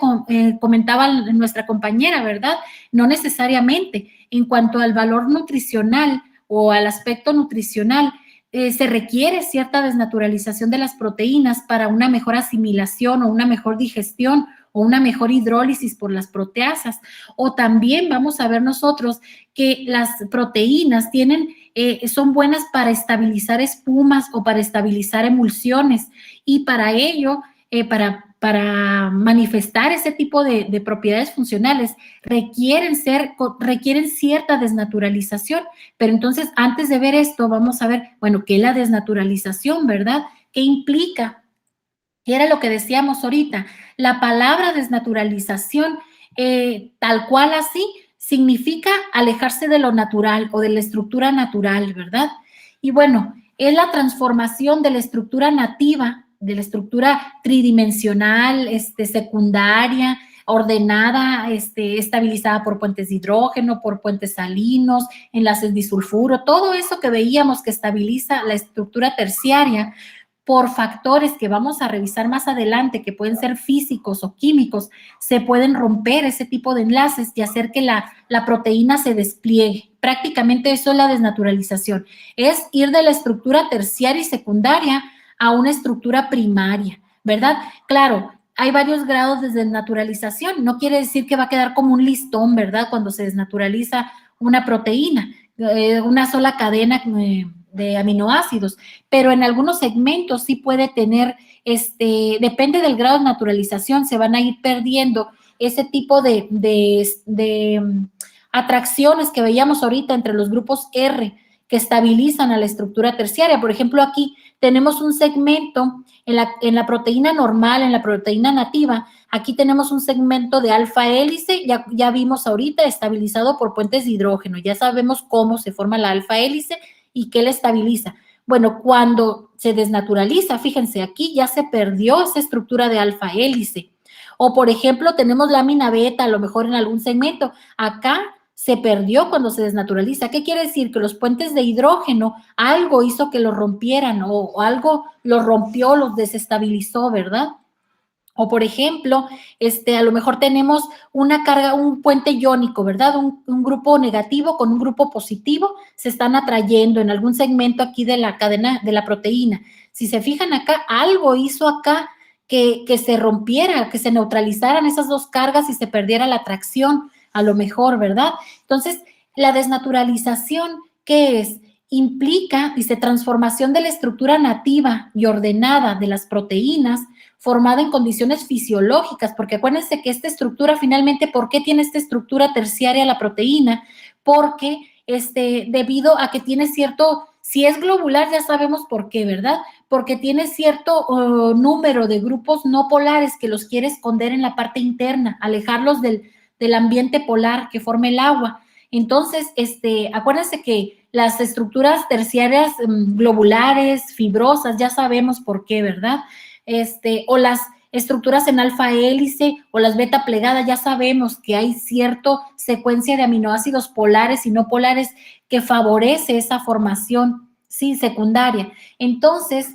comentaba nuestra compañera, ¿verdad? No necesariamente. En cuanto al valor nutricional o al aspecto nutricional, se requiere cierta desnaturalización de las proteínas para una mejor asimilación o una mejor digestión o una mejor hidrólisis por las proteasas. O también vamos a ver nosotros que las proteínas son buenas para estabilizar espumas o para estabilizar emulsiones, y para ello, para manifestar ese tipo de propiedades funcionales, requieren cierta desnaturalización. Pero entonces, antes de ver esto, vamos a ver, bueno, ¿qué es la desnaturalización, verdad? ¿Qué implica? Y era lo que decíamos ahorita. La palabra desnaturalización, tal cual así, significa alejarse de lo natural o de la estructura natural, ¿verdad? Y bueno, es la transformación de la estructura nativa, de la estructura tridimensional, secundaria, ordenada, estabilizada por puentes de hidrógeno, por puentes salinos, enlaces disulfuro, todo eso que veíamos que estabiliza la estructura terciaria, por factores que vamos a revisar más adelante, que pueden ser físicos o químicos, se pueden romper ese tipo de enlaces y hacer que la proteína se despliegue. Prácticamente eso es la desnaturalización, es ir de la estructura terciaria y secundaria a una estructura primaria, ¿verdad? Claro, hay varios grados de desnaturalización, no quiere decir que va a quedar como un listón, ¿verdad? Cuando se desnaturaliza una proteína, una sola cadena de aminoácidos, pero en algunos segmentos sí puede tener, depende del grado de naturalización, se van a ir perdiendo ese tipo de atracciones que veíamos ahorita entre los grupos R que estabilizan a la estructura terciaria. Por ejemplo, aquí tenemos un segmento en la proteína normal, en la proteína nativa. Aquí tenemos un segmento de alfa hélice, ya vimos ahorita, estabilizado por puentes de hidrógeno. Ya sabemos cómo se forma la alfa hélice y qué la estabiliza. Bueno, cuando se desnaturaliza, fíjense, aquí ya se perdió esa estructura de alfa hélice. O, por ejemplo, tenemos lámina beta, a lo mejor en algún segmento. Acá se perdió cuando se desnaturaliza. ¿Qué quiere decir? Que los puentes de hidrógeno, algo hizo que los rompieran o algo los rompió, los desestabilizó, ¿verdad? O, por ejemplo, a lo mejor tenemos una carga, un puente iónico, ¿verdad? Un grupo negativo con un grupo positivo se están atrayendo en algún segmento aquí de la cadena de la proteína. Si se fijan acá, algo hizo acá que se rompiera, que se neutralizaran esas dos cargas y se perdiera la atracción, a lo mejor, ¿verdad? Entonces, la desnaturalización, ¿qué es? Implica, dice, transformación de la estructura nativa y ordenada de las proteínas formada en condiciones fisiológicas, porque acuérdense que esta estructura finalmente, ¿por qué tiene esta estructura terciaria la proteína? Porque debido a que tiene cierto, si es globular ya sabemos por qué, ¿verdad? Porque tiene cierto número de grupos no polares que los quiere esconder en la parte interna, alejarlos del ambiente polar que forma el agua. Entonces, acuérdense que las estructuras terciarias globulares, fibrosas, ya sabemos por qué, ¿verdad? O las estructuras en alfa hélice o las beta plegadas, ya sabemos que hay cierta secuencia de aminoácidos polares y no polares que favorece esa formación, sí, secundaria. Entonces,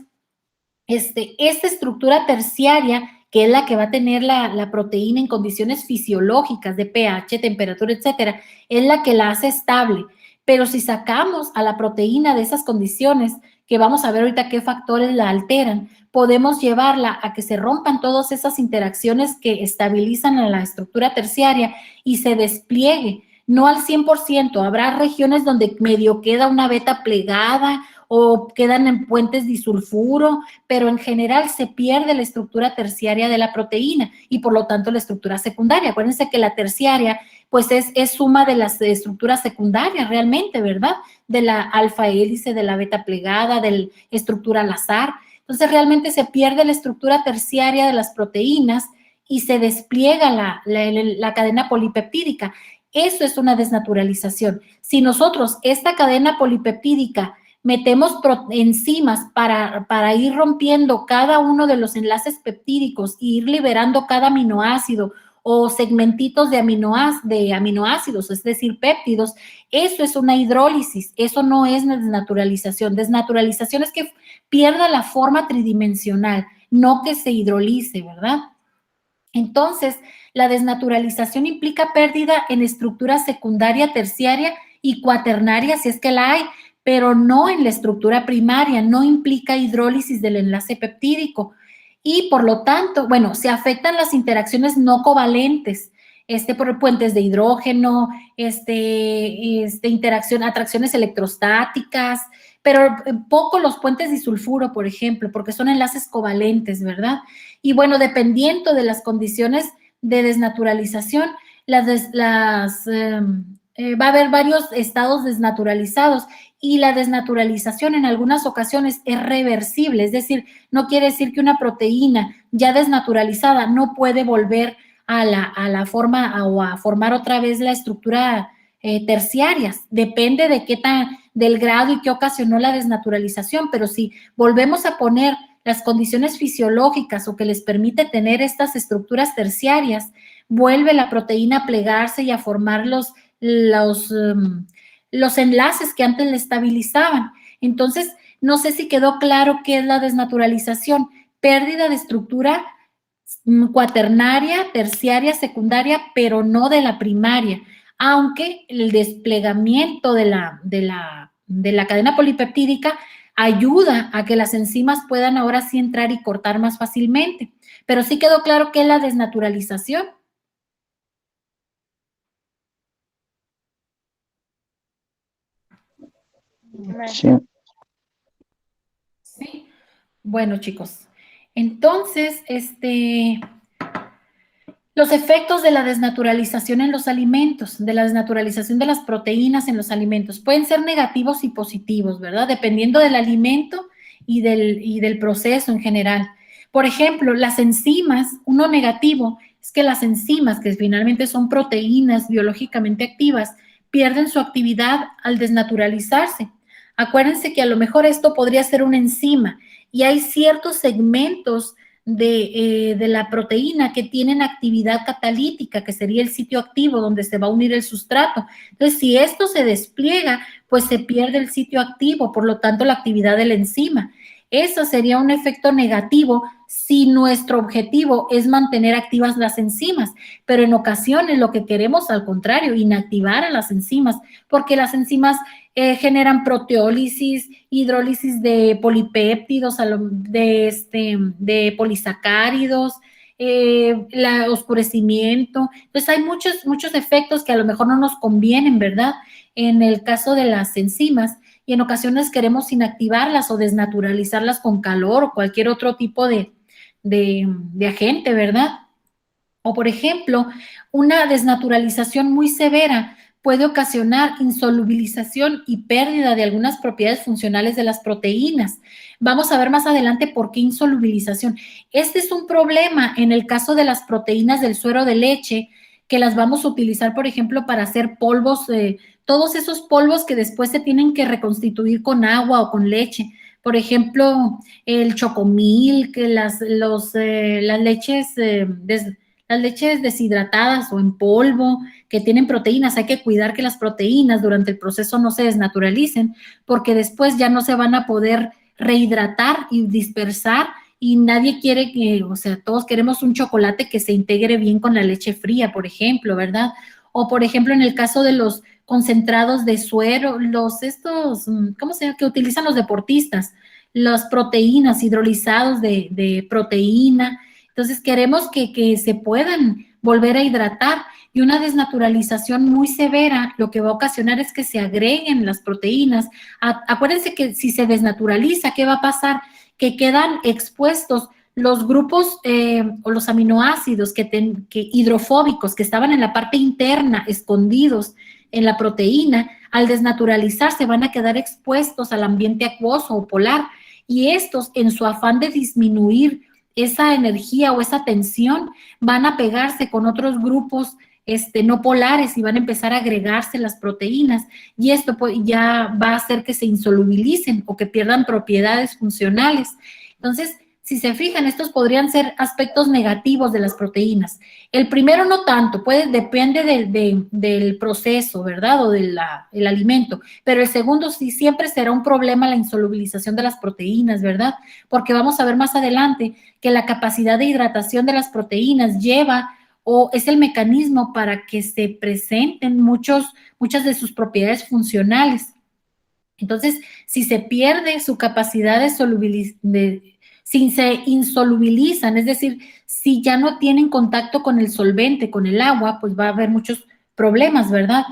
esta estructura terciaria, que es la que va a tener la proteína en condiciones fisiológicas de pH, temperatura, etcétera, es la que la hace estable. Pero si sacamos a la proteína de esas condiciones, que vamos a ver ahorita qué factores la alteran, podemos llevarla a que se rompan todas esas interacciones que estabilizan a la estructura terciaria y se despliegue. No al 100%, habrá regiones donde medio queda una beta plegada o quedan en puentes disulfuro, pero en general se pierde la estructura terciaria de la proteína y por lo tanto la estructura secundaria. Acuérdense que la terciaria pues es suma de las estructuras secundarias realmente, ¿verdad? De la alfa hélice, de la beta plegada, de la estructura al azar. Entonces realmente se pierde la estructura terciaria de las proteínas y se despliega la cadena polipeptídica. Eso es una desnaturalización. Si nosotros esta cadena polipeptídica metemos enzimas para ir rompiendo cada uno de los enlaces peptídicos e ir liberando cada aminoácido o segmentitos de aminoácidos, es decir, péptidos, eso es una hidrólisis, eso no es desnaturalización. Desnaturalización es que pierda la forma tridimensional, no que se hidrolice, ¿verdad? Entonces, la desnaturalización implica pérdida en estructura secundaria, terciaria y cuaternaria, si es que la hay, pero no en la estructura primaria, no implica hidrólisis del enlace peptídico. Y por lo tanto, bueno, se afectan las interacciones no covalentes, por puentes de hidrógeno, atracciones electrostáticas, pero poco los puentes disulfuro, por ejemplo, porque son enlaces covalentes, ¿verdad? Y bueno, dependiendo de las condiciones de desnaturalización, va a haber varios estados desnaturalizados y la desnaturalización en algunas ocasiones es reversible, es decir, no quiere decir que una proteína ya desnaturalizada no puede volver a la forma o a formar otra vez la estructura terciaria. Depende de del grado y qué ocasionó la desnaturalización, pero si volvemos a poner las condiciones fisiológicas o que les permite tener estas estructuras terciarias, vuelve la proteína a plegarse y a formar los enlaces que antes le estabilizaban. Entonces, no sé si quedó claro qué es la desnaturalización. Pérdida de estructura cuaternaria, terciaria, secundaria, pero no de la primaria, aunque el desplegamiento de la cadena polipeptídica ayuda a que las enzimas puedan ahora sí entrar y cortar más fácilmente. Pero sí quedó claro qué es la desnaturalización. Sí. Sí. Bueno, chicos, entonces, los efectos de la desnaturalización en los alimentos, de la desnaturalización de las proteínas en los alimentos, pueden ser negativos y positivos, ¿verdad? Dependiendo del alimento y del proceso en general. Por ejemplo, las enzimas, uno negativo es que las enzimas, que finalmente son proteínas biológicamente activas, pierden su actividad al desnaturalizarse. Acuérdense que a lo mejor esto podría ser una enzima y hay ciertos segmentos de la proteína que tienen actividad catalítica, que sería el sitio activo donde se va a unir el sustrato. Entonces, si esto se despliega, pues se pierde el sitio activo, por lo tanto, la actividad de la enzima. Eso sería un efecto negativo si nuestro objetivo es mantener activas las enzimas, pero en ocasiones lo que queremos, al contrario, inactivar a las enzimas, porque las enzimas generan proteólisis, hidrólisis de polipéptidos, de polisacáridos, oscurecimiento. Entonces hay muchos efectos que a lo mejor no nos convienen, ¿verdad? En el caso de las enzimas, y en ocasiones queremos inactivarlas o desnaturalizarlas con calor o cualquier otro tipo de agente, ¿verdad? O, por ejemplo, una desnaturalización muy severa puede ocasionar insolubilización y pérdida de algunas propiedades funcionales de las proteínas. Vamos a ver más adelante por qué insolubilización. Este es un problema en el caso de las proteínas del suero de leche, que las vamos a utilizar, por ejemplo, para hacer polvos, todos esos polvos que después se tienen que reconstituir con agua o con leche. Por ejemplo, el chocomilk, las leches las leches deshidratadas o en polvo que tienen proteínas. Hay que cuidar que las proteínas durante el proceso no se desnaturalicen, porque después ya no se van a poder rehidratar y dispersar, y nadie quiere todos queremos un chocolate que se integre bien con la leche fría, por ejemplo, ¿verdad? O, por ejemplo, en el caso de los concentrados de suero, ¿cómo se llama? Que utilizan los deportistas, las proteínas, hidrolizados de proteína. Entonces, queremos que se puedan volver a hidratar. Y una desnaturalización muy severa lo que va a ocasionar es que se agreguen las proteínas. Acuérdense que si se desnaturaliza, ¿qué va a pasar? Que quedan expuestos los grupos o los aminoácidos que hidrofóbicos que estaban en la parte interna, escondidos en la proteína, al desnaturalizarse van a quedar expuestos al ambiente acuoso o polar, y estos, en su afán de disminuir esa energía o esa tensión, van a pegarse con otros grupos no polares y van a empezar a agregarse las proteínas, y esto pues, ya va a hacer que se insolubilicen o que pierdan propiedades funcionales. Entonces, si se fijan, estos podrían ser aspectos negativos de las proteínas. El primero no tanto, depende del proceso, ¿verdad? O del alimento. Pero el segundo sí siempre será un problema la insolubilización de las proteínas, ¿verdad? Porque vamos a ver más adelante que la capacidad de hidratación de las proteínas lleva o es el mecanismo para que se presenten muchas de sus propiedades funcionales. Entonces, si se pierde su capacidad si se insolubilizan, es decir, si ya no tienen contacto con el solvente, con el agua, pues va a haber muchos problemas, ¿verdad?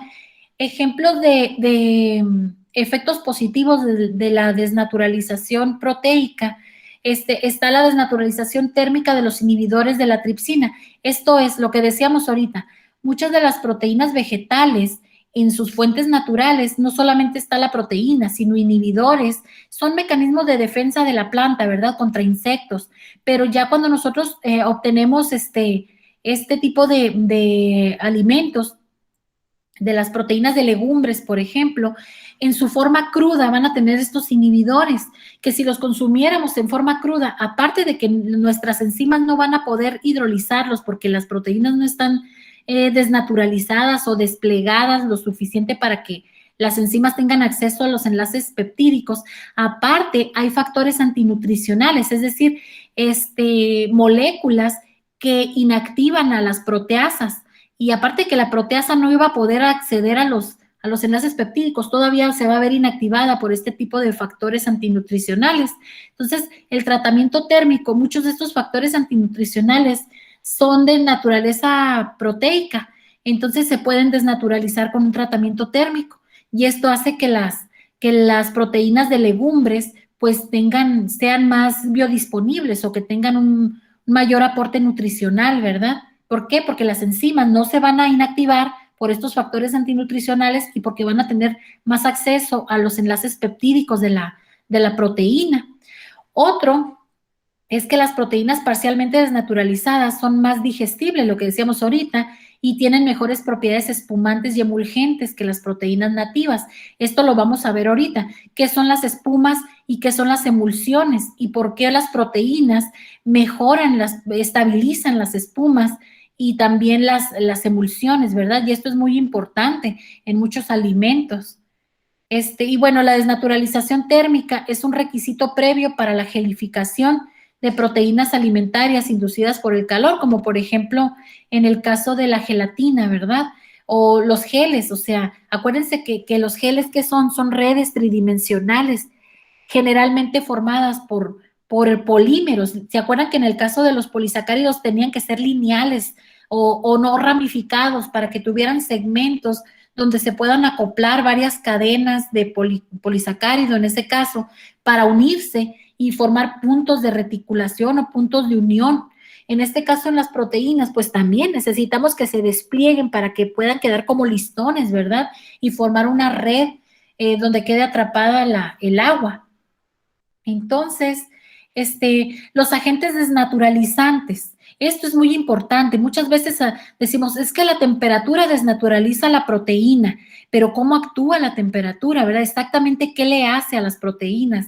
Ejemplos de efectos positivos de la desnaturalización proteica. Está la desnaturalización térmica de los inhibidores de la tripsina. Esto es lo que decíamos ahorita. Muchas de las proteínas vegetales en sus fuentes naturales, no solamente está la proteína, sino inhibidores, son mecanismos de defensa de la planta, ¿verdad? Contra insectos. Pero ya cuando nosotros obtenemos este tipo de alimentos, de las proteínas de legumbres, por ejemplo, en su forma cruda van a tener estos inhibidores, que si los consumiéramos en forma cruda, aparte de que nuestras enzimas no van a poder hidrolizarlos porque las proteínas no están desnaturalizadas o desplegadas lo suficiente para que las enzimas tengan acceso a los enlaces peptídicos. Aparte, hay factores antinutricionales, es decir, moléculas que inactivan a las proteasas. Y aparte que la proteasa no iba a poder acceder a los enlaces peptídicos, todavía se va a ver inactivada por este tipo de factores antinutricionales. Entonces, el tratamiento térmico, muchos de estos factores antinutricionales son de naturaleza proteica, entonces se pueden desnaturalizar con un tratamiento térmico, y esto hace que las proteínas de legumbres pues sean más biodisponibles o que tengan un mayor aporte nutricional, ¿verdad? ¿Por qué? Porque las enzimas no se van a inactivar por estos factores antinutricionales y porque van a tener más acceso a los enlaces peptídicos de la proteína. Otro es que las proteínas parcialmente desnaturalizadas son más digestibles, lo que decíamos ahorita, y tienen mejores propiedades espumantes y emulgentes que las proteínas nativas. Esto lo vamos a ver ahorita. ¿Qué son las espumas y qué son las emulsiones? Y por qué las proteínas estabilizan las espumas y también las emulsiones, ¿verdad? Y esto es muy importante en muchos alimentos. Y bueno, la desnaturalización térmica es un requisito previo para la gelificación de proteínas alimentarias inducidas por el calor, como por ejemplo en el caso de la gelatina, ¿verdad? O los geles, o sea, acuérdense que los geles que son redes tridimensionales, generalmente formadas por polímeros. ¿Se acuerdan que en el caso de los polisacáridos tenían que ser lineales o no ramificados para que tuvieran segmentos donde se puedan acoplar varias cadenas de polisacárido, en ese caso, para unirse y formar puntos de reticulación o puntos de unión? En este caso, en las proteínas, pues también necesitamos que se desplieguen para que puedan quedar como listones, ¿verdad? Y formar una red donde quede atrapada el agua. Entonces, los agentes desnaturalizantes, esto es muy importante. Muchas veces decimos, es que la temperatura desnaturaliza la proteína, pero ¿cómo actúa la temperatura, verdad? Exactamente qué le hace a las proteínas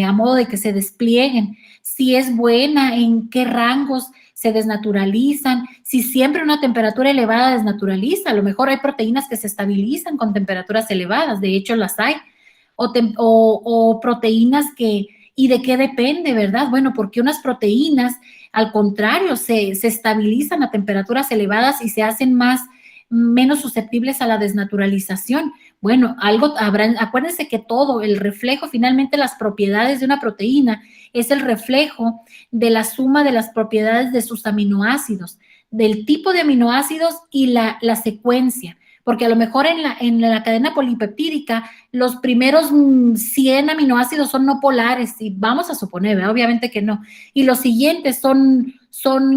a modo de que se desplieguen, si es buena, en qué rangos se desnaturalizan, si siempre una temperatura elevada desnaturaliza. A lo mejor hay proteínas que se estabilizan con temperaturas elevadas, de hecho las hay, o proteínas ¿y de qué depende, verdad? Bueno, porque unas proteínas, al contrario, se estabilizan a temperaturas elevadas y se hacen menos susceptibles a la desnaturalización. Bueno, acuérdense que el reflejo, finalmente las propiedades de una proteína es el reflejo de la suma de las propiedades de sus aminoácidos. del tipo de aminoácidos y la secuencia, porque a lo mejor en la cadena polipeptídica los primeros 100 aminoácidos son no polares, y vamos a suponer, ¿verdad? Obviamente que no, y los siguientes son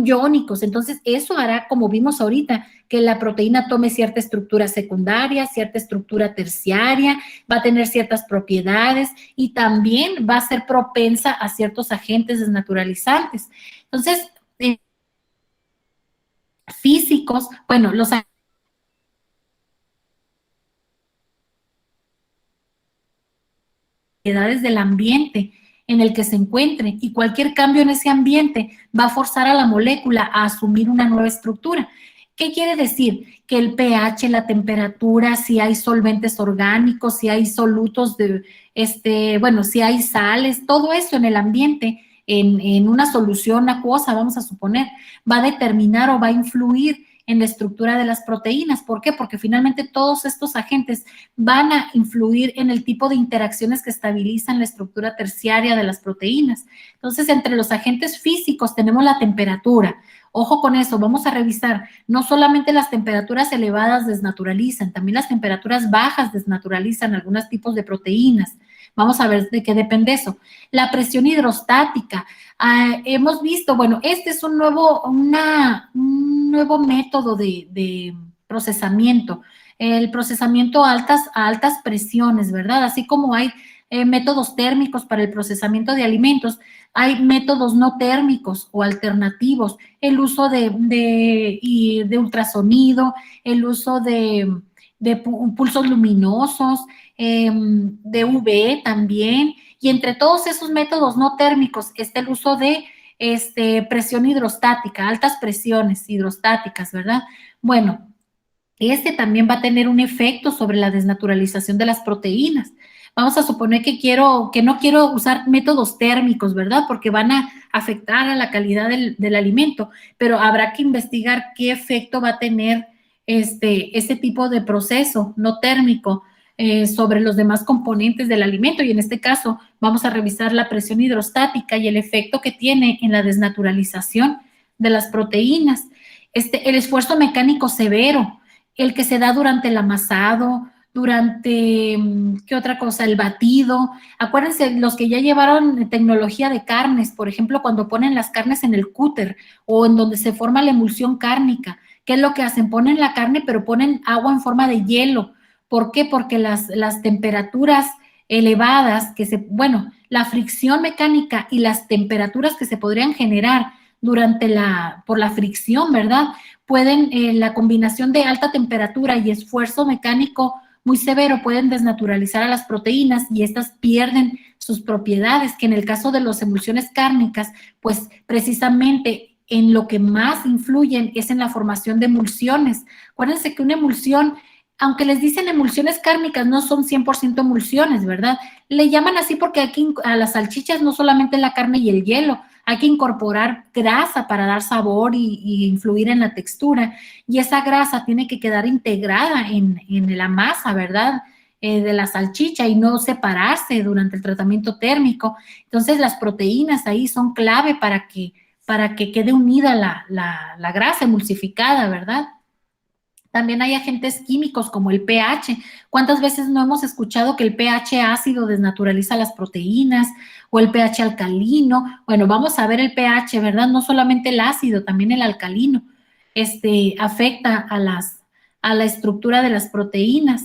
iónicos, entonces eso hará, como vimos ahorita, que la proteína tome cierta estructura secundaria, cierta estructura terciaria, va a tener ciertas propiedades y también va a ser propensa a ciertos agentes desnaturalizantes. Entonces, físicos, bueno, los propiedades del ambiente en el que se encuentre, y cualquier cambio en ese ambiente va a forzar a la molécula a asumir una nueva estructura. ¿Qué quiere decir? Que el pH, la temperatura, si hay solventes orgánicos, si hay solutos bueno, si hay sales, todo eso en el ambiente, en una solución acuosa, vamos a suponer, va a determinar o va a influir en la estructura de las proteínas. ¿Por qué? Porque finalmente todos estos agentes van a influir en el tipo de interacciones que estabilizan la estructura terciaria de las proteínas. Entonces, entre los agentes físicos tenemos la temperatura. Ojo con eso, vamos a revisar, no solamente las temperaturas elevadas desnaturalizan, también las temperaturas bajas desnaturalizan algunos tipos de proteínas. Vamos a ver de qué depende eso. La presión hidrostática. Hemos visto, bueno, este es un nuevo método de procesamiento. El procesamiento a altas presiones, ¿verdad? Así como hay métodos térmicos para el procesamiento de alimentos, hay métodos no térmicos o alternativos, el uso de ultrasonido, el uso de pulsos luminosos, de UV también, y entre todos esos métodos no térmicos está el uso de presión hidrostática, altas presiones hidrostáticas, ¿verdad? Bueno, este también va a tener un efecto sobre la desnaturalización de las proteínas. Vamos a suponer que no quiero usar métodos térmicos, ¿verdad? Porque van a afectar a la calidad del alimento, pero habrá que investigar qué efecto va a tener este tipo de proceso no térmico sobre los demás componentes del alimento, y en este caso vamos a revisar la presión hidrostática y el efecto que tiene en la desnaturalización de las proteínas. El esfuerzo mecánico severo, el que se da durante el amasado, durante, ¿qué otra cosa? El batido. Acuérdense, los que ya llevaron tecnología de carnes, por ejemplo, cuando ponen las carnes en el cúter o en donde se forma la emulsión cárnica, ¿qué es lo que hacen? Ponen la carne, pero ponen agua en forma de hielo. ¿Por qué? Porque las temperaturas elevadas, la fricción mecánica y las temperaturas que se podrían generar por la fricción, ¿verdad? La combinación de alta temperatura y esfuerzo mecánico muy severo pueden desnaturalizar a las proteínas y estas pierden sus propiedades, que en el caso de las emulsiones cárnicas, pues precisamente en lo que más influyen es en la formación de emulsiones. Acuérdense que una emulsión, aunque les dicen emulsiones cárnicas, no son 100% emulsiones, ¿verdad? Le llaman así porque aquí a las salchichas no solamente la carne y el hielo, hay que incorporar grasa para dar sabor y influir en la textura, y esa grasa tiene que quedar integrada en la masa, ¿verdad? De la salchicha y no separarse durante el tratamiento térmico. Entonces las proteínas ahí son clave para que quede unida la grasa emulsificada, ¿verdad? También hay agentes químicos como el pH. ¿Cuántas veces no hemos escuchado que el pH ácido desnaturaliza las proteínas o el pH alcalino? Bueno, vamos a ver el pH, ¿verdad? No solamente el ácido, también el alcalino. Afecta a la estructura de las proteínas,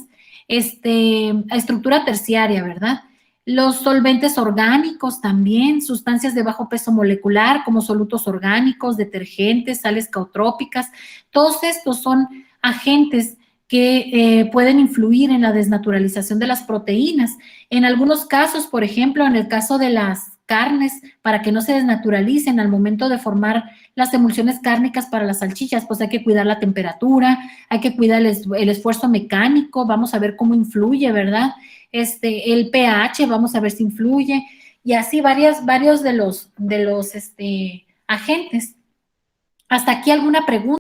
a estructura terciaria, ¿verdad? Los solventes orgánicos también, sustancias de bajo peso molecular como solutos orgánicos, detergentes, sales cautrópicas, todos estos son agentes que pueden influir en la desnaturalización de las proteínas. En algunos casos, por ejemplo, en el caso de las carnes, para que no se desnaturalicen al momento de formar las emulsiones cárnicas para las salchichas, pues hay que cuidar la temperatura, hay que cuidar el esfuerzo mecánico, vamos a ver cómo influye, ¿verdad? El pH, vamos a ver si influye, y así varios de los agentes. ¿Hasta aquí alguna pregunta?